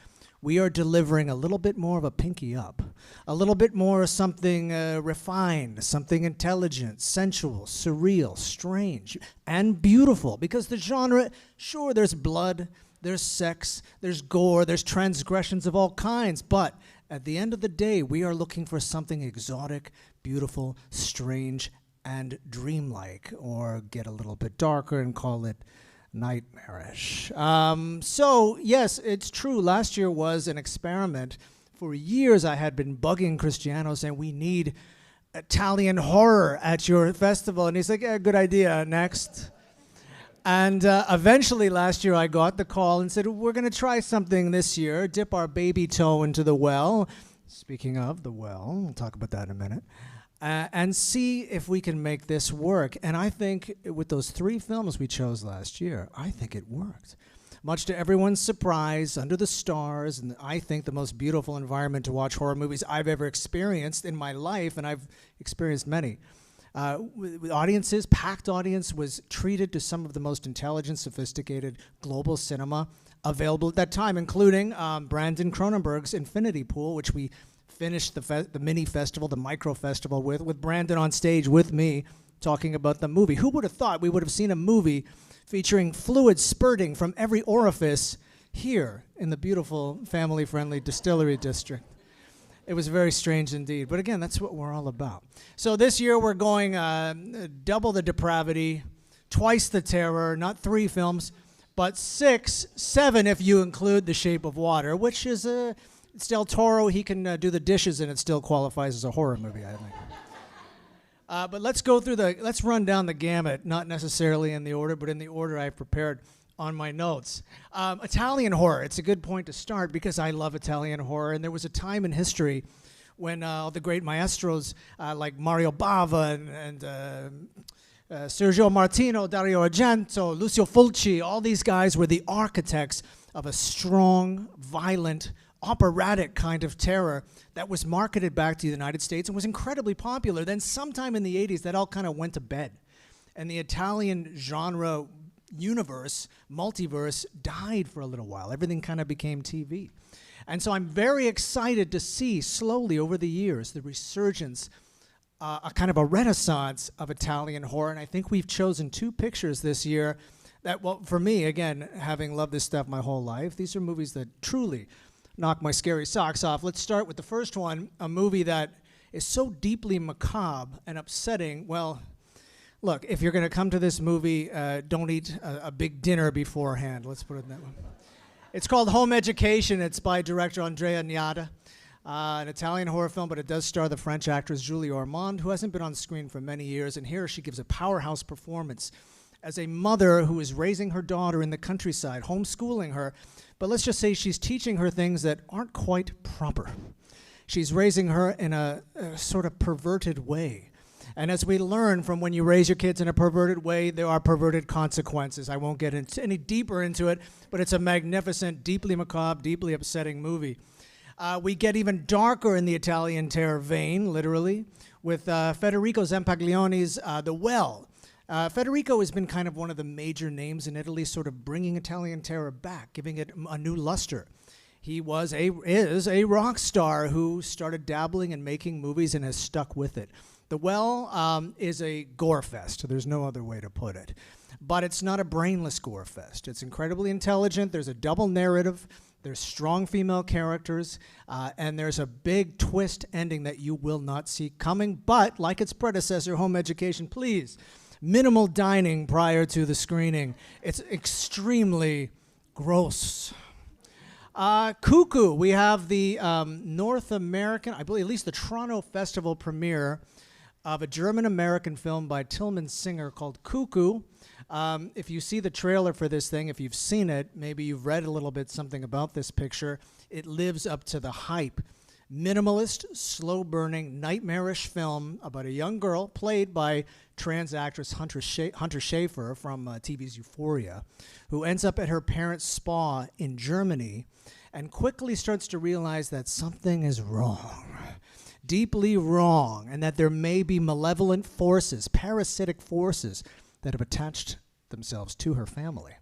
we are delivering a little bit more of a pinky up, a little bit more of something refined, something intelligent, sensual, surreal, strange, and beautiful. Because the genre, sure, there's blood, there's sex, there's gore, there's transgressions of all kinds, but at the end of the day, we are looking for something exotic, beautiful, strange, and dreamlike, or get a little bit darker and call it nightmarish. So yes, it's true. Last year was an experiment. For years I had been bugging Cristiano saying we need Italian horror at your festival. And he's like, yeah, good idea, next. And eventually last year I got the call and said, we're going to try something this year, dip our baby toe into the well. Speaking of the well, we'll talk about that in a minute. And see if we can make this work. And I think with those 3 films we chose last year, I think it worked. Much to everyone's surprise, under the stars, and I think the most beautiful environment to watch horror movies I've ever experienced in my life, and I've experienced many. With audiences, packed audience, was treated to some of the most intelligent, sophisticated global cinema available at that time, including Brandon Cronenberg's Infinity Pool, which we finished the mini festival, the micro festival with Brandon on stage with me talking about the movie. Who would have thought we would have seen a movie featuring fluid spurting from every orifice here in the beautiful family-friendly Distillery district? It was very strange indeed. But again, that's what we're all about. So this year we're going double the depravity, twice the terror, not 3 films, but 6, 7 if you include The Shape of Water, which is it's Del Toro. He can do the dishes, and it still qualifies as a horror movie, I think. But let's run down the gamut, not necessarily in the order, but in the order I've prepared on my notes. Italian horror. It's a good point to start because I love Italian horror, and there was a time in history when all the great maestros like Mario Bava and Sergio Martino, Dario Argento, Lucio Fulci, all these guys were the architects of a strong, violent, operatic kind of terror that was marketed back to the United States and was incredibly popular. Then sometime in the 80s, that all kind of went to bed. And the Italian genre universe, multiverse, died for a little while. Everything kind of became TV. And so I'm very excited to see slowly over the years the resurgence, a kind of a renaissance of Italian horror. And I think we've chosen 2 pictures this year that, well, for me, again, having loved this stuff my whole life, these are movies that truly knock my scary socks off. Let's start with the first one, a movie that is so deeply macabre and upsetting. Well, look, if you're going to come to this movie, don't eat a big dinner beforehand. Let's put it that way. It's called Home Education. It's by director Andrea Niata, an Italian horror film, but it does star the French actress Julie Ormond, who hasn't been on screen for many years, and here she gives a powerhouse performance as a mother who is raising her daughter in the countryside, homeschooling her. But let's just say she's teaching her things that aren't quite proper. She's raising her in a sort of perverted way. And as we learn from when you raise your kids in a perverted way, there are perverted consequences. I won't get into any deeper into it, but it's a magnificent, deeply macabre, deeply upsetting movie. We get even darker in the Italian terror vein, literally, with Federico Zampaglioni's The Well. Federico has been kind of one of the major names in Italy, sort of bringing Italian terror back, giving it a new luster. He is a rock star who started dabbling and making movies and has stuck with it. The Well is a gore fest. There's no other way to put it. But it's not a brainless gore fest. It's incredibly intelligent. There's a double narrative. There's strong female characters. And there's a big twist ending that you will not see coming. But like its predecessor, Home Education, please, minimal dining prior to the screening. It's extremely gross. Cuckoo, we have the North American, I believe at least the Toronto Festival premiere of a German-American film by Tillman Singer called Cuckoo. If you see the trailer for this thing, if you've seen it, maybe you've read a little bit something about this picture, it lives up to the hype. Minimalist, slow-burning, nightmarish film about a young girl played by trans actress Hunter Schafer from TV's Euphoria, who ends up at her parents' spa in Germany and quickly starts to realize that something is wrong. deeply wrong, and that there may be malevolent forces, parasitic forces, that have attached themselves to her family.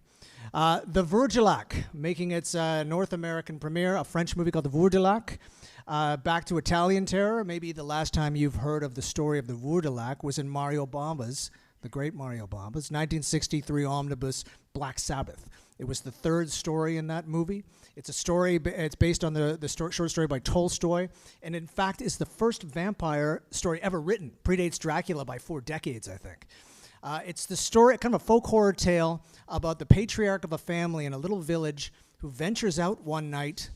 The Vourgelac, making its North American premiere, a French movie called The Vourgelac. Back to Italian terror. Maybe the last time you've heard of the story of the Vourgelac was in Mario Bava's, the great Mario Bava's 1963 omnibus Black Sabbath. It was the third story in that movie. It's a story, it's based on the short story by Tolstoy, and in fact is the first vampire story ever written. Predates Dracula by 4 decades, I think. It's the story, kind of a folk horror tale about the patriarch of a family in a little village who ventures out one night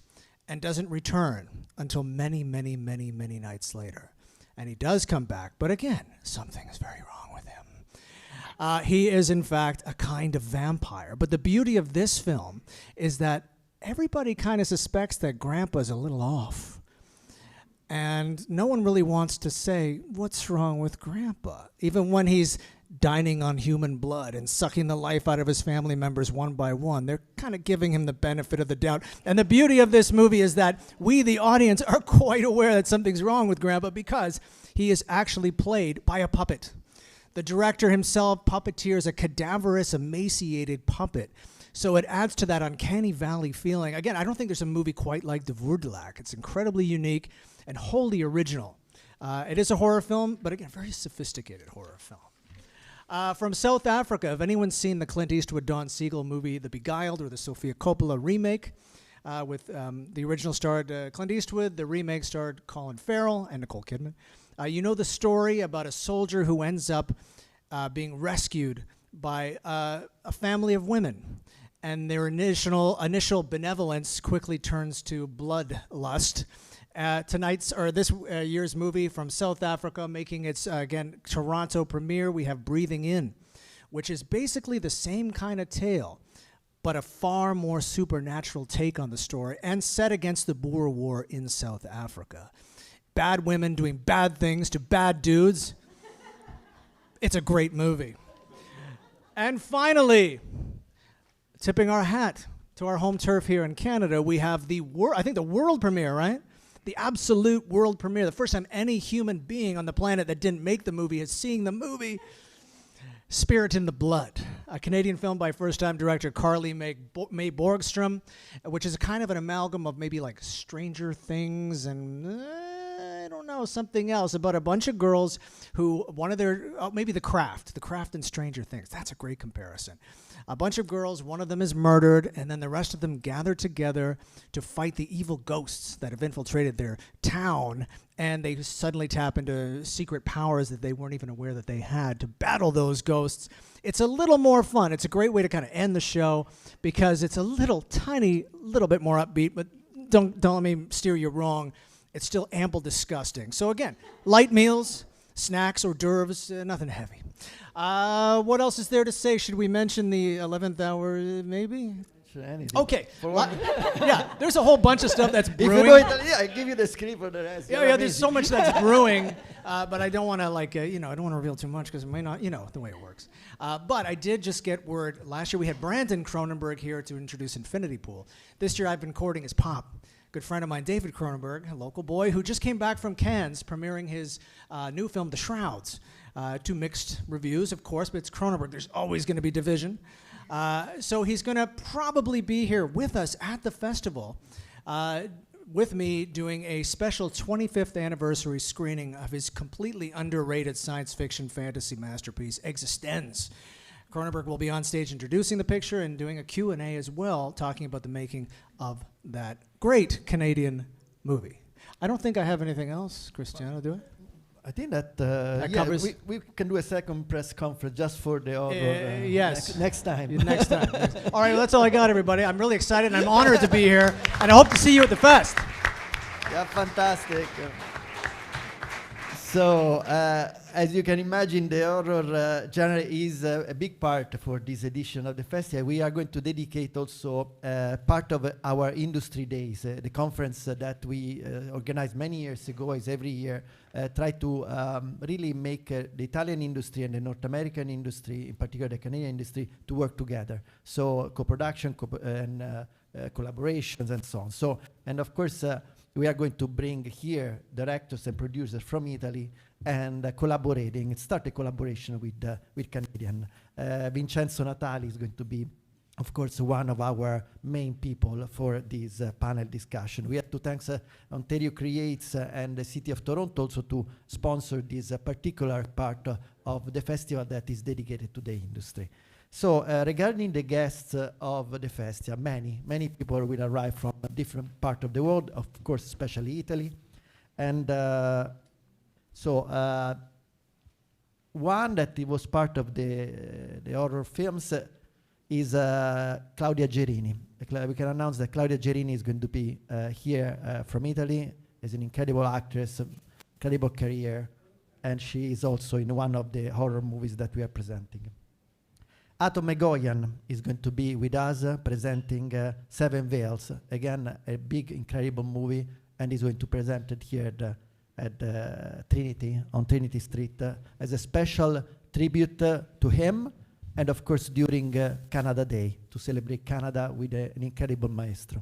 and doesn't return until many, many, many, many nights later. And he does come back, but again, something is very wrong with him. He is, in fact, a kind of vampire. But the beauty of this film is that everybody kind of suspects that Grandpa's a little off. And no one really wants to say, what's wrong with Grandpa? Even when he's dining on human blood and sucking the life out of his family members one by one, they're kind of giving him the benefit of the doubt. And the beauty of this movie is that we, the audience, are quite aware that something's wrong with Grandpa because he is actually played by a puppet. The director himself puppeteers a cadaverous, emaciated puppet. So it adds to that uncanny valley feeling. Again, I don't think there's a movie quite like The Vourgelac. It's incredibly unique and wholly original. It is a horror film, but again, very sophisticated horror film. From South Africa, have anyone seen the Clint Eastwood, Don Siegel movie, The Beguiled, or the Sofia Coppola remake? With the original starred Clint Eastwood, the remake starred Colin Farrell and Nicole Kidman. You know the story about a soldier who ends up being rescued by a family of women, and their initial benevolence quickly turns to bloodlust. This year's movie from South Africa, making its, again, Toronto premiere, we have Breathing In, which is basically the same kind of tale, but a far more supernatural take on the story, and set against the Boer War in South Africa. Bad women doing bad things to bad dudes. It's a great movie. And finally, tipping our hat to our home turf here in Canada, we have the world premiere, right? The absolute world premiere, the first time any human being on the planet that didn't make the movie is seeing the movie, Spirit in the Blood, a Canadian film by first-time director Carly May Borgstrom, which is a kind of an amalgam of maybe like Stranger Things and I don't know, something else about a bunch of girls who, maybe The Craft and Stranger Things. That's a great comparison. A bunch of girls, one of them is murdered, and then the rest of them gather together to fight the evil ghosts that have infiltrated their town, and they suddenly tap into secret powers that they weren't even aware that they had to battle those ghosts. It's a little more fun. It's a great way to kind of end the show because it's a little bit more upbeat, but don't let me steer you wrong. It's still ample disgusting. So again, light meals, snacks, hors d'oeuvres, nothing heavy. What else is there to say? Should we mention the 11th hour, maybe? Okay. Yeah, there's a whole bunch of stuff that's brewing. I give you the script for the rest. Yeah, there's so much that's brewing, but I don't want to I don't want to reveal too much because it may not, the way it works. But I did just get word, last year we had Brandon Cronenberg here to introduce Infinity Pool. This year I've been courting his pop. Good friend of mine, David Cronenberg, a local boy who just came back from Cannes premiering his new film, The Shrouds. 2 mixed reviews, of course, but it's Cronenberg. There's always going to be division. So he's going to probably be here with us at the festival, with me doing a special 25th anniversary screening of his completely underrated science fiction fantasy masterpiece, Existenz. Cronenberg will be on stage introducing the picture and doing a Q&A as well, talking about the making of that great Canadian movie. I don't think I have anything else, Cristiano, do I? I think that, covers. We can do a second press conference just for the horror. Yes. Next time. Next time. All right, well, that's all I got, everybody. I'm really excited, and I'm honored to be here, and I hope to see you at the fest. Yeah, fantastic. So, as you can imagine, the horror genre is a big part for this edition of the festival. We are going to dedicate also part of our industry days. The conference that we organized many years ago is every year try to really make the Italian industry and the North American industry, in particular the Canadian industry, to work together. So co-production and collaborations and so on. So, and of course, we are going to bring here directors and producers from Italy and start a collaboration with Canadian. Vincenzo Natali is going to be, of course, one of our main people for this panel discussion. We have to thank Ontario Creates and the City of Toronto also to sponsor this particular part of the festival that is dedicated to the industry. So regarding the guests of the festival, many people will arrive from a different part of the world, of course, especially Italy. And one that was part of the horror films is Claudia Gerini. We can announce that Claudia Gerini is going to be here from Italy. Is an incredible actress, incredible career, and she is also in one of the horror movies that we are presenting. Atom Egoyan is going to be with us presenting Seven Veils, again a big, incredible movie, and is going to present it here at Trinity, on Trinity Street, as a special tribute to him, and of course during Canada Day, to celebrate Canada with an incredible maestro.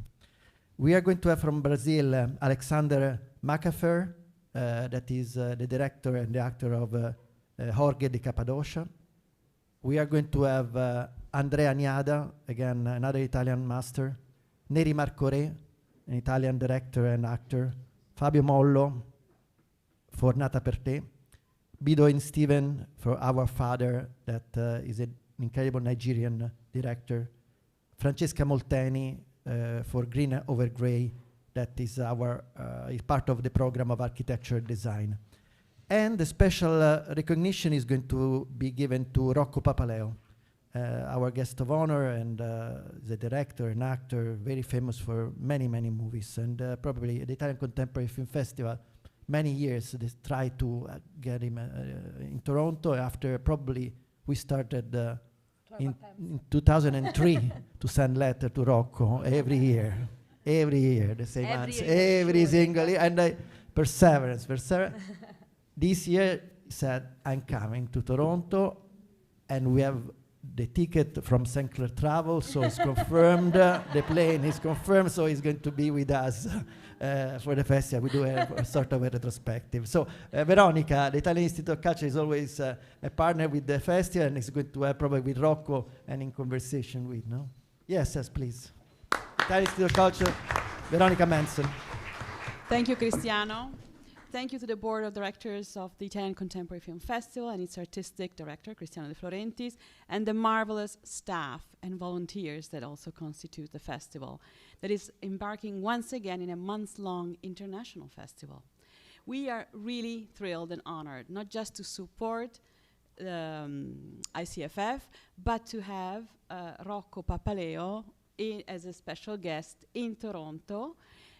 We are going to have from Brazil Alexander Macafer, that is the director and the actor of Jorge de Cappadocia. We are going to have Andrea Niada, again another Italian master, Neri Marcore, an Italian director and actor, Fabio Mollo for Nata per Te, Bidoin Steven for Our Father, that is an incredible Nigerian director, Francesca Molteni for Green Over Grey, that is is part of the program of architecture design. And the special recognition is going to be given to Rocco Papaleo, our guest of honor, and the director and actor, very famous for many, many movies, and probably the Italian Contemporary Film Festival, many years they tried to get him in Toronto. After probably we started in 2003 to send letter to Rocco every year, the same answer, every single year, and perseverance. This year he said, I'm coming to Toronto, and we have the ticket from St. Clair Travel, so it's confirmed, the plane is confirmed, so he's going to be with us for the festival. We do a sort of a retrospective. So Veronica, the Italian Institute of Culture is always a partner with the festival, and is going to have probably with Rocco and in conversation with, no? Yes, please. Italian Institute of Culture, Veronica Manson. Thank you, Cristiano. Thank you to the Board of Directors of the Italian Contemporary Film Festival and its artistic director, Cristiano De Florentis, and the marvelous staff and volunteers that also constitute the festival, that is embarking once again in a month-long international festival. We are really thrilled and honored, not just to support ICFF, but to have Rocco Papaleo as a special guest in Toronto.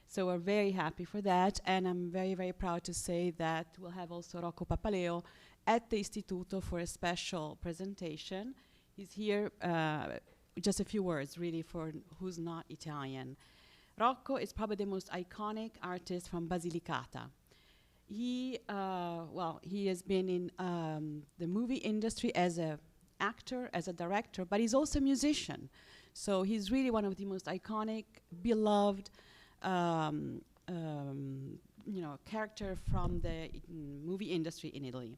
So we're very happy for that, and I'm very, very proud to say that we'll have also Rocco Papaleo at the Istituto for a special presentation. He's here, just a few words really for who's not Italian. Rocco is probably the most iconic artist from Basilicata. He has been in the movie industry as an actor, as a director, but he's also a musician. So he's really one of the most iconic, beloved, character from the movie industry in Italy.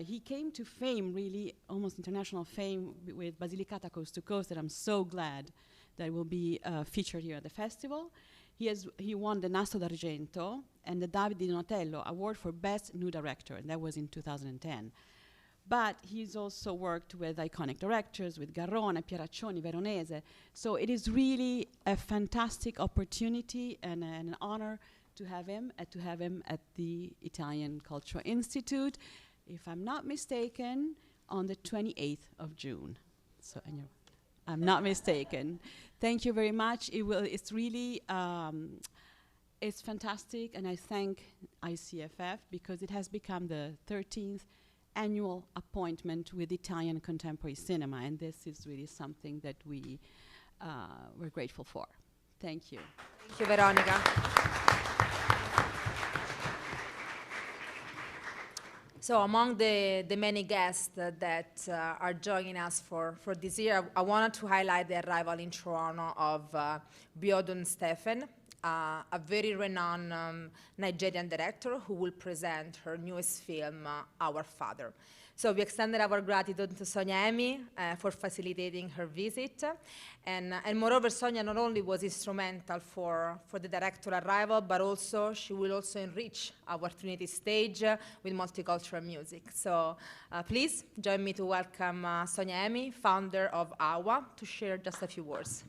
He came to fame, really almost international fame, with Basilicata Coast to Coast, and I'm so glad that will be featured here at the festival. He won the Nastro d'Argento and the Davide Di Donatello Award for Best New Director, and that was in 2010. But he's also worked with iconic directors, with Garrone, Pieraccioni, Veronese. So it is really a fantastic opportunity and an honor to have him at the Italian Cultural Institute, if I'm not mistaken, on the 28th of June. So I'm not mistaken. Thank you very much. It's really, it's fantastic, and I thank ICFF because it has become the 13th annual appointment with Italian contemporary cinema, and this is really something that we're grateful for. Thank you. Thank you, Veronica. So among the many guests that are joining us for this year, I wanted to highlight the arrival in Toronto of Biodun Stefan, a very renowned Nigerian director who will present her newest film, Our Father. So we extended our gratitude to Sonia Emi for facilitating her visit. And moreover, Sonia not only was instrumental for the director arrival, but also she will also enrich our Trinity stage with multicultural music. So please join me to welcome Sonia Emi, founder of AWA, to share just a few words.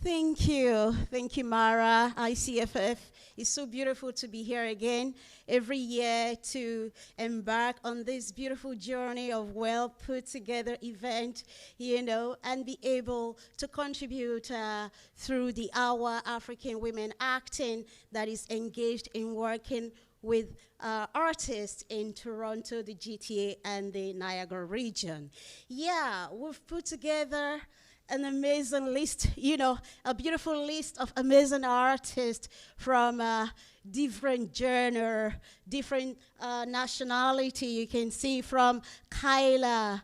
Thank you, Mara, ICFF. It's so beautiful to be here again every year to embark on this beautiful journey of well put together event, and be able to contribute through the Our African Women Acting that is engaged in working with artists in Toronto, the GTA, and the Niagara region. Yeah, we've put together an amazing list, a beautiful list of amazing artists from different genre, different nationality. You can see from Kyla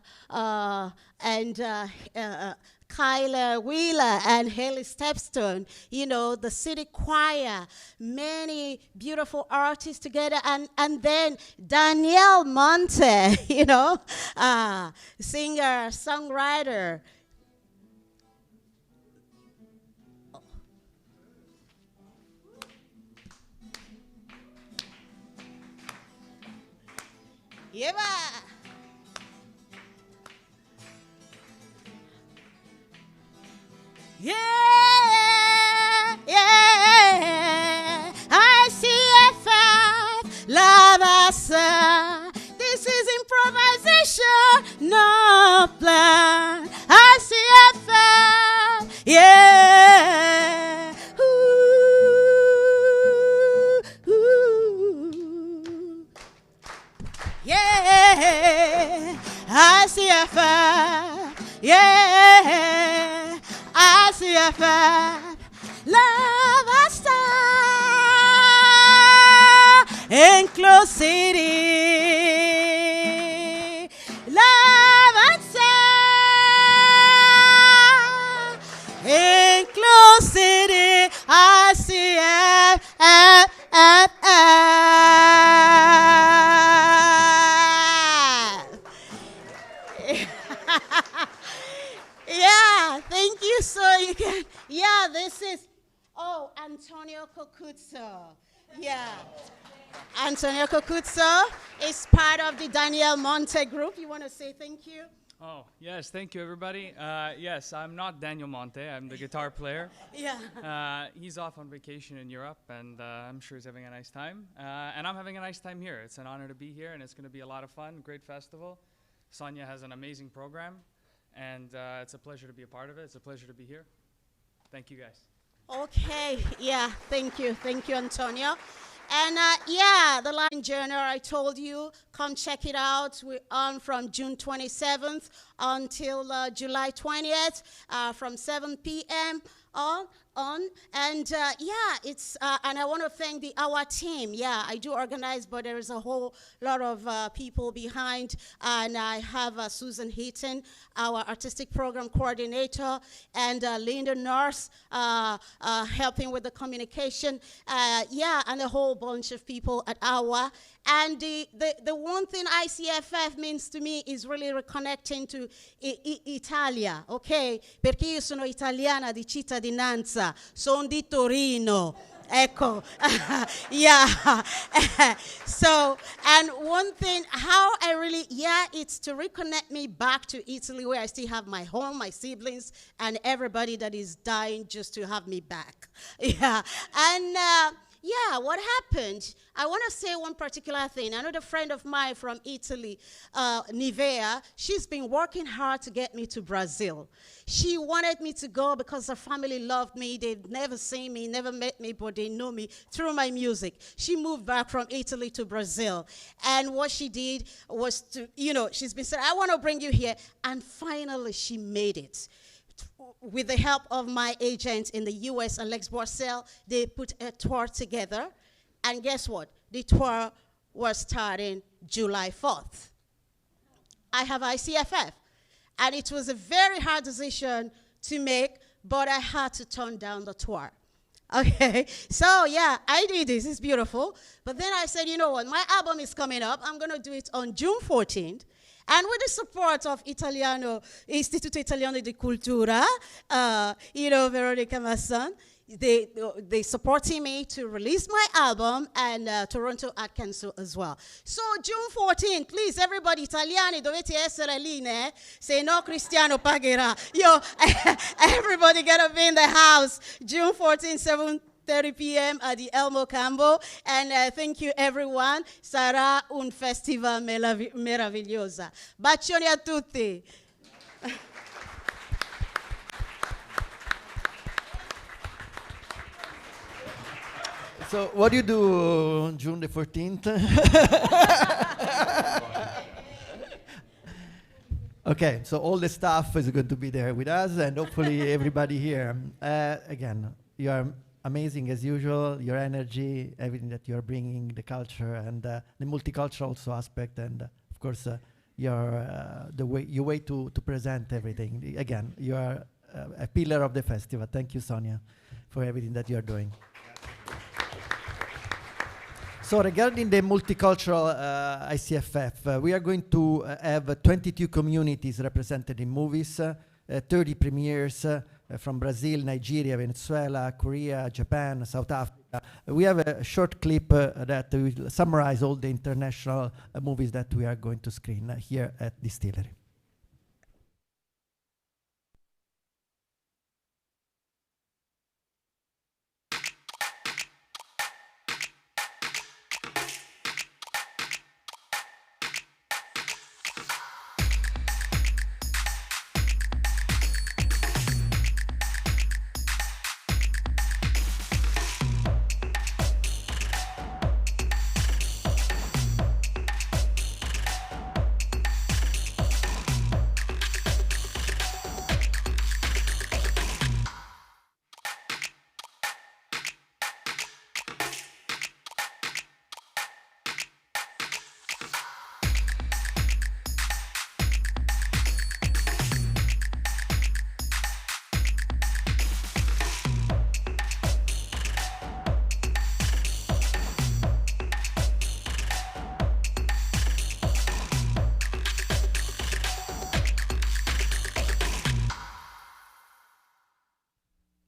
Wheeler and Haley Stepstone, the City Choir, many beautiful artists together, and then Danielle Monte, singer, songwriter. Yeah. Yeah. ICFF, love us. This is improvisation, no plan. ICFF, yeah. Yeah, ICFF, yeah, ICFF, love our star, IncluCity, love our star, IncluCity, ICFF. Yeah, thank you. So you can, this is, Antonio Cocuzzo. Yeah, Antonio Cocuzzo is part of the Danielle Monte group. You want to say thank you? Oh, yes, thank you, everybody. Yes, I'm not Daniel Monte. I'm the guitar player. Yeah. He's off on vacation in Europe, and I'm sure he's having a nice time. And I'm having a nice time here. It's an honor to be here, and it's going to be a lot of fun, great festival. Sonia has an amazing program, and it's a pleasure to be a part of it. It's a pleasure to be here. Thank you, guys. Okay, yeah, thank you, Antonio. And the line journal, I told you, come check it out. We're on from June 27th until July 20th, from 7 p.m. on. And it's, and I want to thank our team. Yeah, I do organize, but there is a whole lot of people behind. And I have Susan Heaton, our artistic program coordinator, and Linda Nurse helping with the communication. And a whole bunch of people at AWA. And the one thing ICFF means to me is really reconnecting to Italia, okay? Perché io sono italiana di cittadinanza, sono di Torino. Ecco, yeah. So, and one thing, how I really, it's to reconnect me back to Italy, where I still have my home, my siblings, and everybody that is dying just to have me back. Yeah, and what happened? I want to say one particular thing. I know the friend of mine from Italy, Nivea, she's been working hard to get me to Brazil. She wanted me to go because her family loved me. They've never seen me, never met me, but they know me through my music. She moved back from Italy to Brazil. And what she did was to, she's been saying, I want to bring you here. And finally, she made it. With the help of my agent in the US, Alex Borsell, they put a tour together. And guess what? The tour was starting July 4th. I have ICFF. And it was a very hard decision to make, but I had to turn down the tour. Okay, so yeah, I did this, it's beautiful. But then I said, you know what, my album is coming up. I'm gonna do it on June 14th. And with the support of Istituto Italiano di Cultura, Veronica Masson, they supporting me to release my album, and Toronto Art Council as well. So June 14th, please, everybody, Italiani, dovete essere lì, né? Se no, Cristiano pagherà. Everybody gotta be in the house. June 14th, 7:30 p.m. at the Elmo Campo. And thank you, everyone. Sarà un festival meraviglioso. Bacioni a tutti. So what do you do on June the 14th? Okay, so all the staff is going to be there with us, and hopefully everybody here. Again, you are amazing as usual, your energy, everything that you're bringing, the culture, and the multicultural also aspect, and of course, your way to present everything. Again, you are a pillar of the festival. Thank you, Sonia, for everything that you're doing. So regarding the multicultural ICFF, we are going to have 22 communities represented in movies, 30 premieres from Brazil, Nigeria, Venezuela, Korea, Japan, South Africa. We have a short clip that will summarize all the international movies that we are going to screen here at Distillery.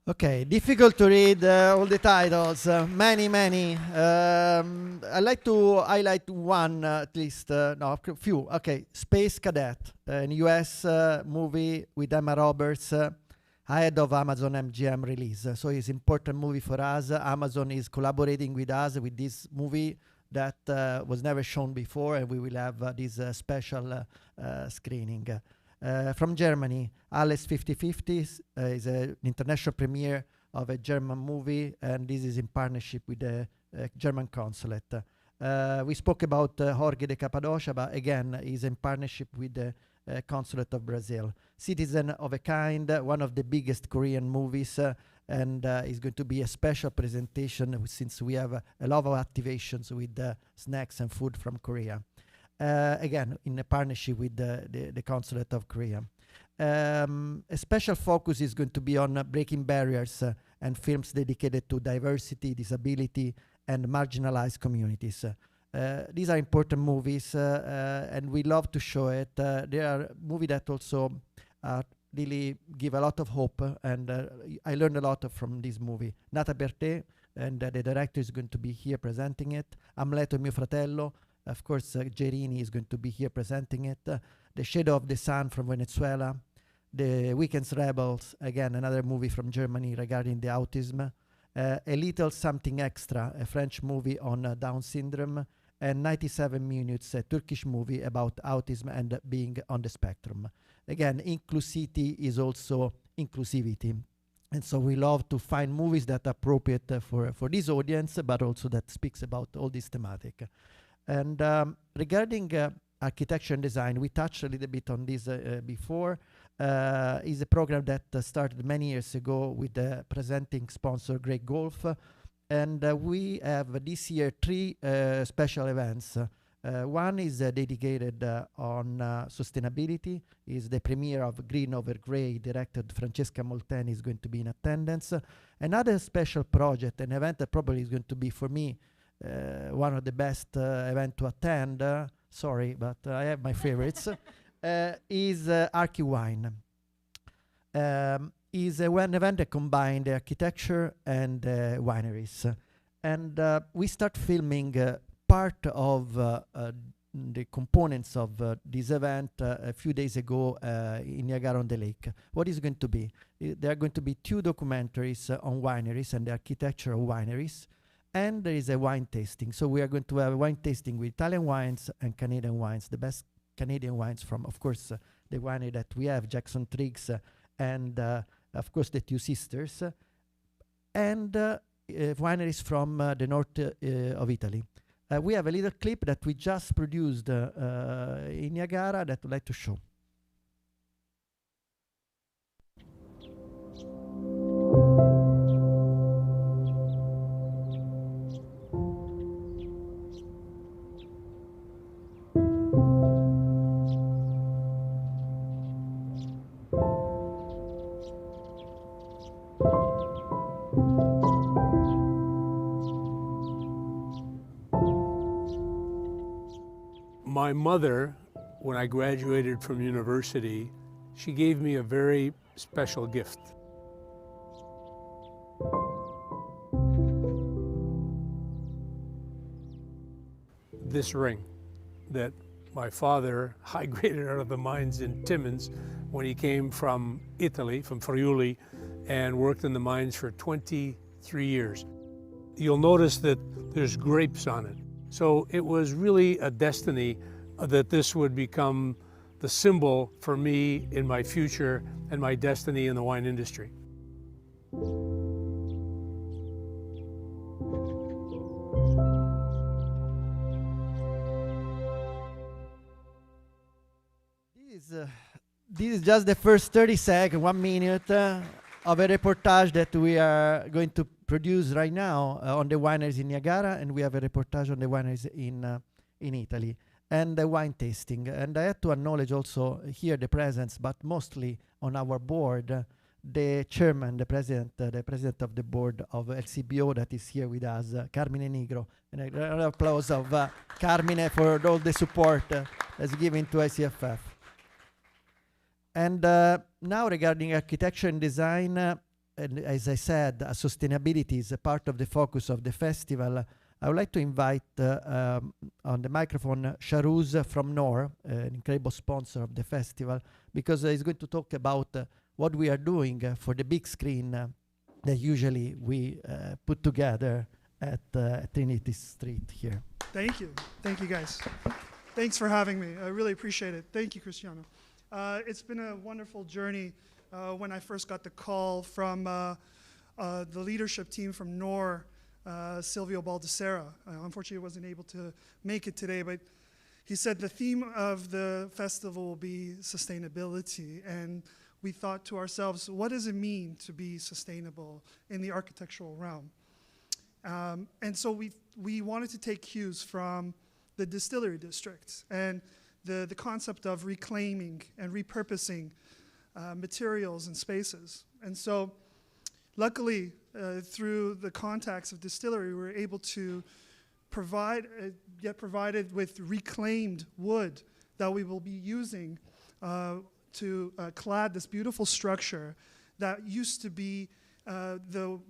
Okay, difficult to read all the titles, many. I'd like to highlight one at least, no, a few. Okay, Space Cadet, an US movie with Emma Roberts ahead of Amazon MGM release. So it's an important movie for us. Amazon is collaborating with us with this movie that was never shown before, and we will have this special screening. From Germany, Alice 50/50 is an international premiere of a German movie, and this is in partnership with the German consulate. We spoke about Jorge de Cappadocia, but again, is in partnership with the consulate of Brazil. Citizen of a Kind, one of the biggest Korean movies, and is going to be a special presentation since we have a lot of activations with snacks and food from Korea. Again, in a partnership with the Consulate of Korea. A special focus is going to be on breaking barriers and films dedicated to diversity, disability, and marginalized communities. These are important movies, and we love to show it. They are movies that also really give a lot of hope, and I learned a lot from this movie. Nata per te, and the director is going to be here presenting it. Amleto e mio fratello. Of course, Gerini is going to be here presenting it. The Shadow of the Sun from Venezuela. The Weekend's Rebels, again, another movie from Germany regarding the autism. A Little Something Extra, a French movie on Down syndrome. And 97 Minutes, a Turkish movie about autism and being on the spectrum. Again, IncluCity is also inclusivity. And so we love to find movies that are appropriate for this audience, but also that speaks about all this thematic. And regarding architecture and design, we touched a little bit on this before. Is a program that started many years ago with the presenting sponsor Great Golf. And we have this year 3 special events. One is dedicated on sustainability, is the premiere of Green Over Grey, directed Francesca Molteni is going to be in attendance. Another special project, an event that probably is going to be for me one of the best event to attend, sorry, but I have my favorites, is Archi Wine. Is one event that combined architecture and wineries. And we start filming part of the components of this event a few days ago in Niagara-on-the-Lake. What is going to be? There are going to be 2 documentaries on wineries and the architecture of wineries, and there is a wine tasting. So we are going to have a wine tasting with Italian wines and Canadian wines, the best Canadian wines from, of course, the winery that we have, Jackson Triggs, and of course the 2 sisters, and wineries from the north of Italy. We have a little clip that we just produced in Niagara that I'd like to show. My mother, when I graduated from university, she gave me a very special gift. This ring that my father high-graded out of the mines in Timmins when he came from Italy, from Friuli, and worked in the mines for 23 years. You'll notice that there's grapes on it. So it was really a destiny that this would become the symbol for me in my future and my destiny in the wine industry. This is just the first 30 seconds, 1 minute of a reportage that we are going to produce right now on the wineries in Niagara, and we have a reportage on the wineries in Italy, and the wine tasting. And I have to acknowledge also here the presence, but mostly on our board, the chairman, the president of the board of LCBO that is here with us, Carmine Nigro. And a round of applause of Carmine for all the support that's given to ICFF. And now regarding architecture and design, and as I said, sustainability is a part of the focus of the festival. I would like to invite on the microphone Charuz from NOR, an incredible sponsor of the festival, because he's going to talk about what we are doing for the big screen that usually we put together at Trinity Street here. Thank you. Thank you, guys. Thanks for having me. I really appreciate it. Thank you, Cristiano. It's been a wonderful journey. When I first got the call from the leadership team from NOR, Silvio Baldessera. Unfortunately, I wasn't able to make it today, but he said the theme of the festival will be sustainability. And we thought to ourselves, what does it mean to be sustainable in the architectural realm? And so we wanted to take cues from the Distillery District and the concept of reclaiming and repurposing materials and spaces. And so luckily, through the contacts of Distillery, we were able to get provided with reclaimed wood that we will be using to clad this beautiful structure that used to be the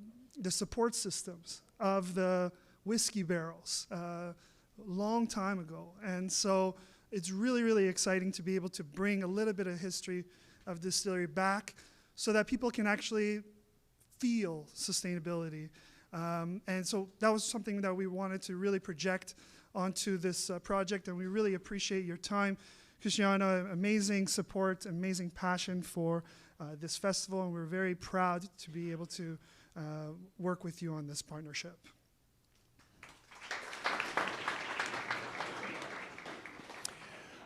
support systems of the whiskey barrels long time ago. And so it's really, really exciting to be able to bring a little bit of history of Distillery back so that people can actually feel sustainability. And so that was something that we wanted to really project onto this project, and we really appreciate your time. Cristiano, amazing support, amazing passion for this festival, and we're very proud to be able to work with you on this partnership.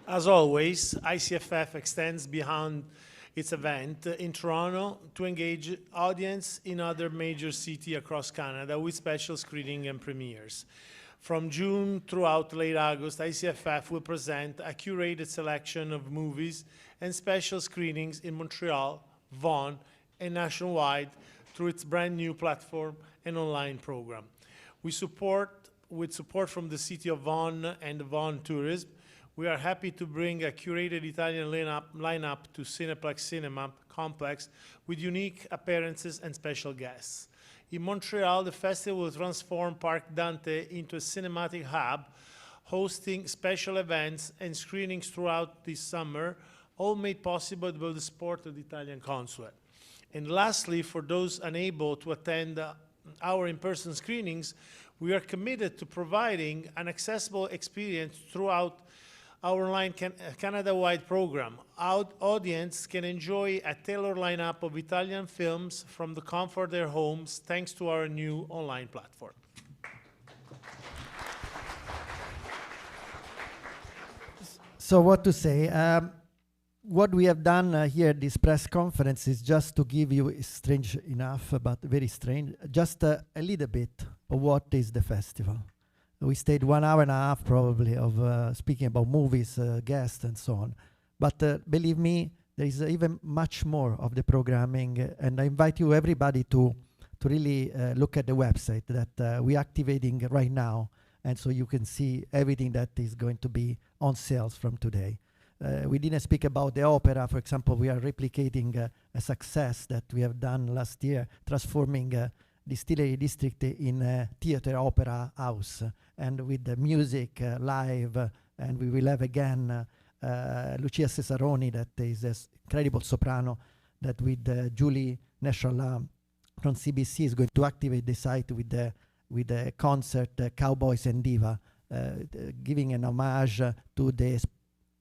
As always, ICFF extends beyond its event in Toronto to engage audience in other major cities across Canada with special screening and premieres. From June throughout late August, ICFF will present a curated selection of movies and special screenings in Montreal, Vaughan, and nationwide through its brand new platform and online program. With support from the City of Vaughan and Vaughan Tourism, we are happy to bring a curated Italian lineup to Cineplex Cinema Complex with unique appearances and special guests. In Montreal, the festival will transform Parc Dante into a cinematic hub, hosting special events and screenings throughout this summer, all made possible by the support of the Italian Consulate. And lastly, for those unable to attend our in-person screenings, we are committed to providing an accessible experience throughout our online Canada-wide program. Our audience can enjoy a tailored lineup of Italian films from the comfort of their homes thanks to our new online platform. So what to say? What we have done here at this press conference is just to give you, strange enough, but very strange, just a little bit of what is the festival. We stayed 1 hour and a half probably of speaking about movies, guests and so on. But believe me, there is even much more of the programming, and I invite you everybody to really look at the website that we're activating right now, and so you can see everything that is going to be on sales from today. We didn't speak about the opera. For example, we are replicating a success that we have done last year, transforming Distillery District in a theater opera house, and with the music live, and we will have again Lucia Cesaroni, that is an incredible soprano, that with Julie Neshala from CBC is going to activate the site with the concert Cowboys and Diva, giving an homage to the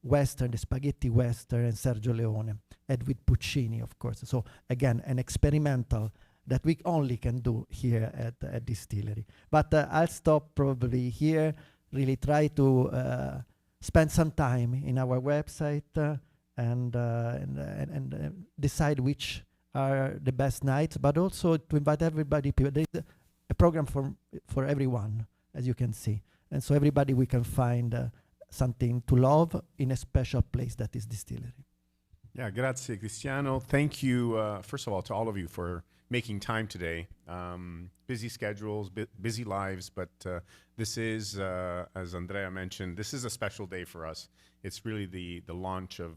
Western, the spaghetti Western, and Sergio Leone, and with Puccini, of course. So again, an experimental that we only can do here at Distillery. But I'll stop probably here, really try to spend some time in our website and decide which are the best nights, but also to invite everybody. There is a program for everyone, as you can see. And so everybody we can find something to love in a special place that is Distillery. Yeah, grazie Cristiano. Thank you, first of all, to all of you for making time today. Busy schedules, busy lives, but this is, as Andrea mentioned, this is a special day for us. It's really the launch of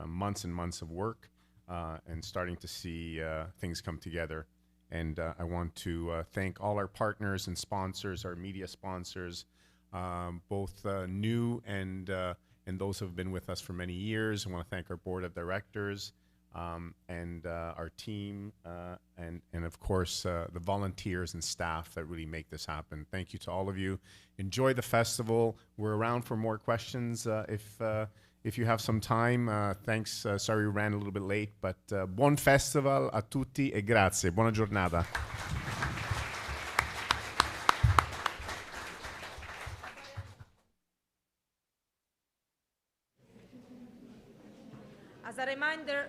months and months of work and starting to see things come together. And I want to thank all our partners and sponsors, our media sponsors, both new and those who have been with us for many years. I want to thank our board of directors, and our team, and of course the volunteers and staff that really make this happen. Thank you to all of you. Enjoy the festival. We're around for more questions if you have some time. Thanks. Sorry we ran a little bit late, but buon festival a tutti e grazie. Buona giornata. As a reminder,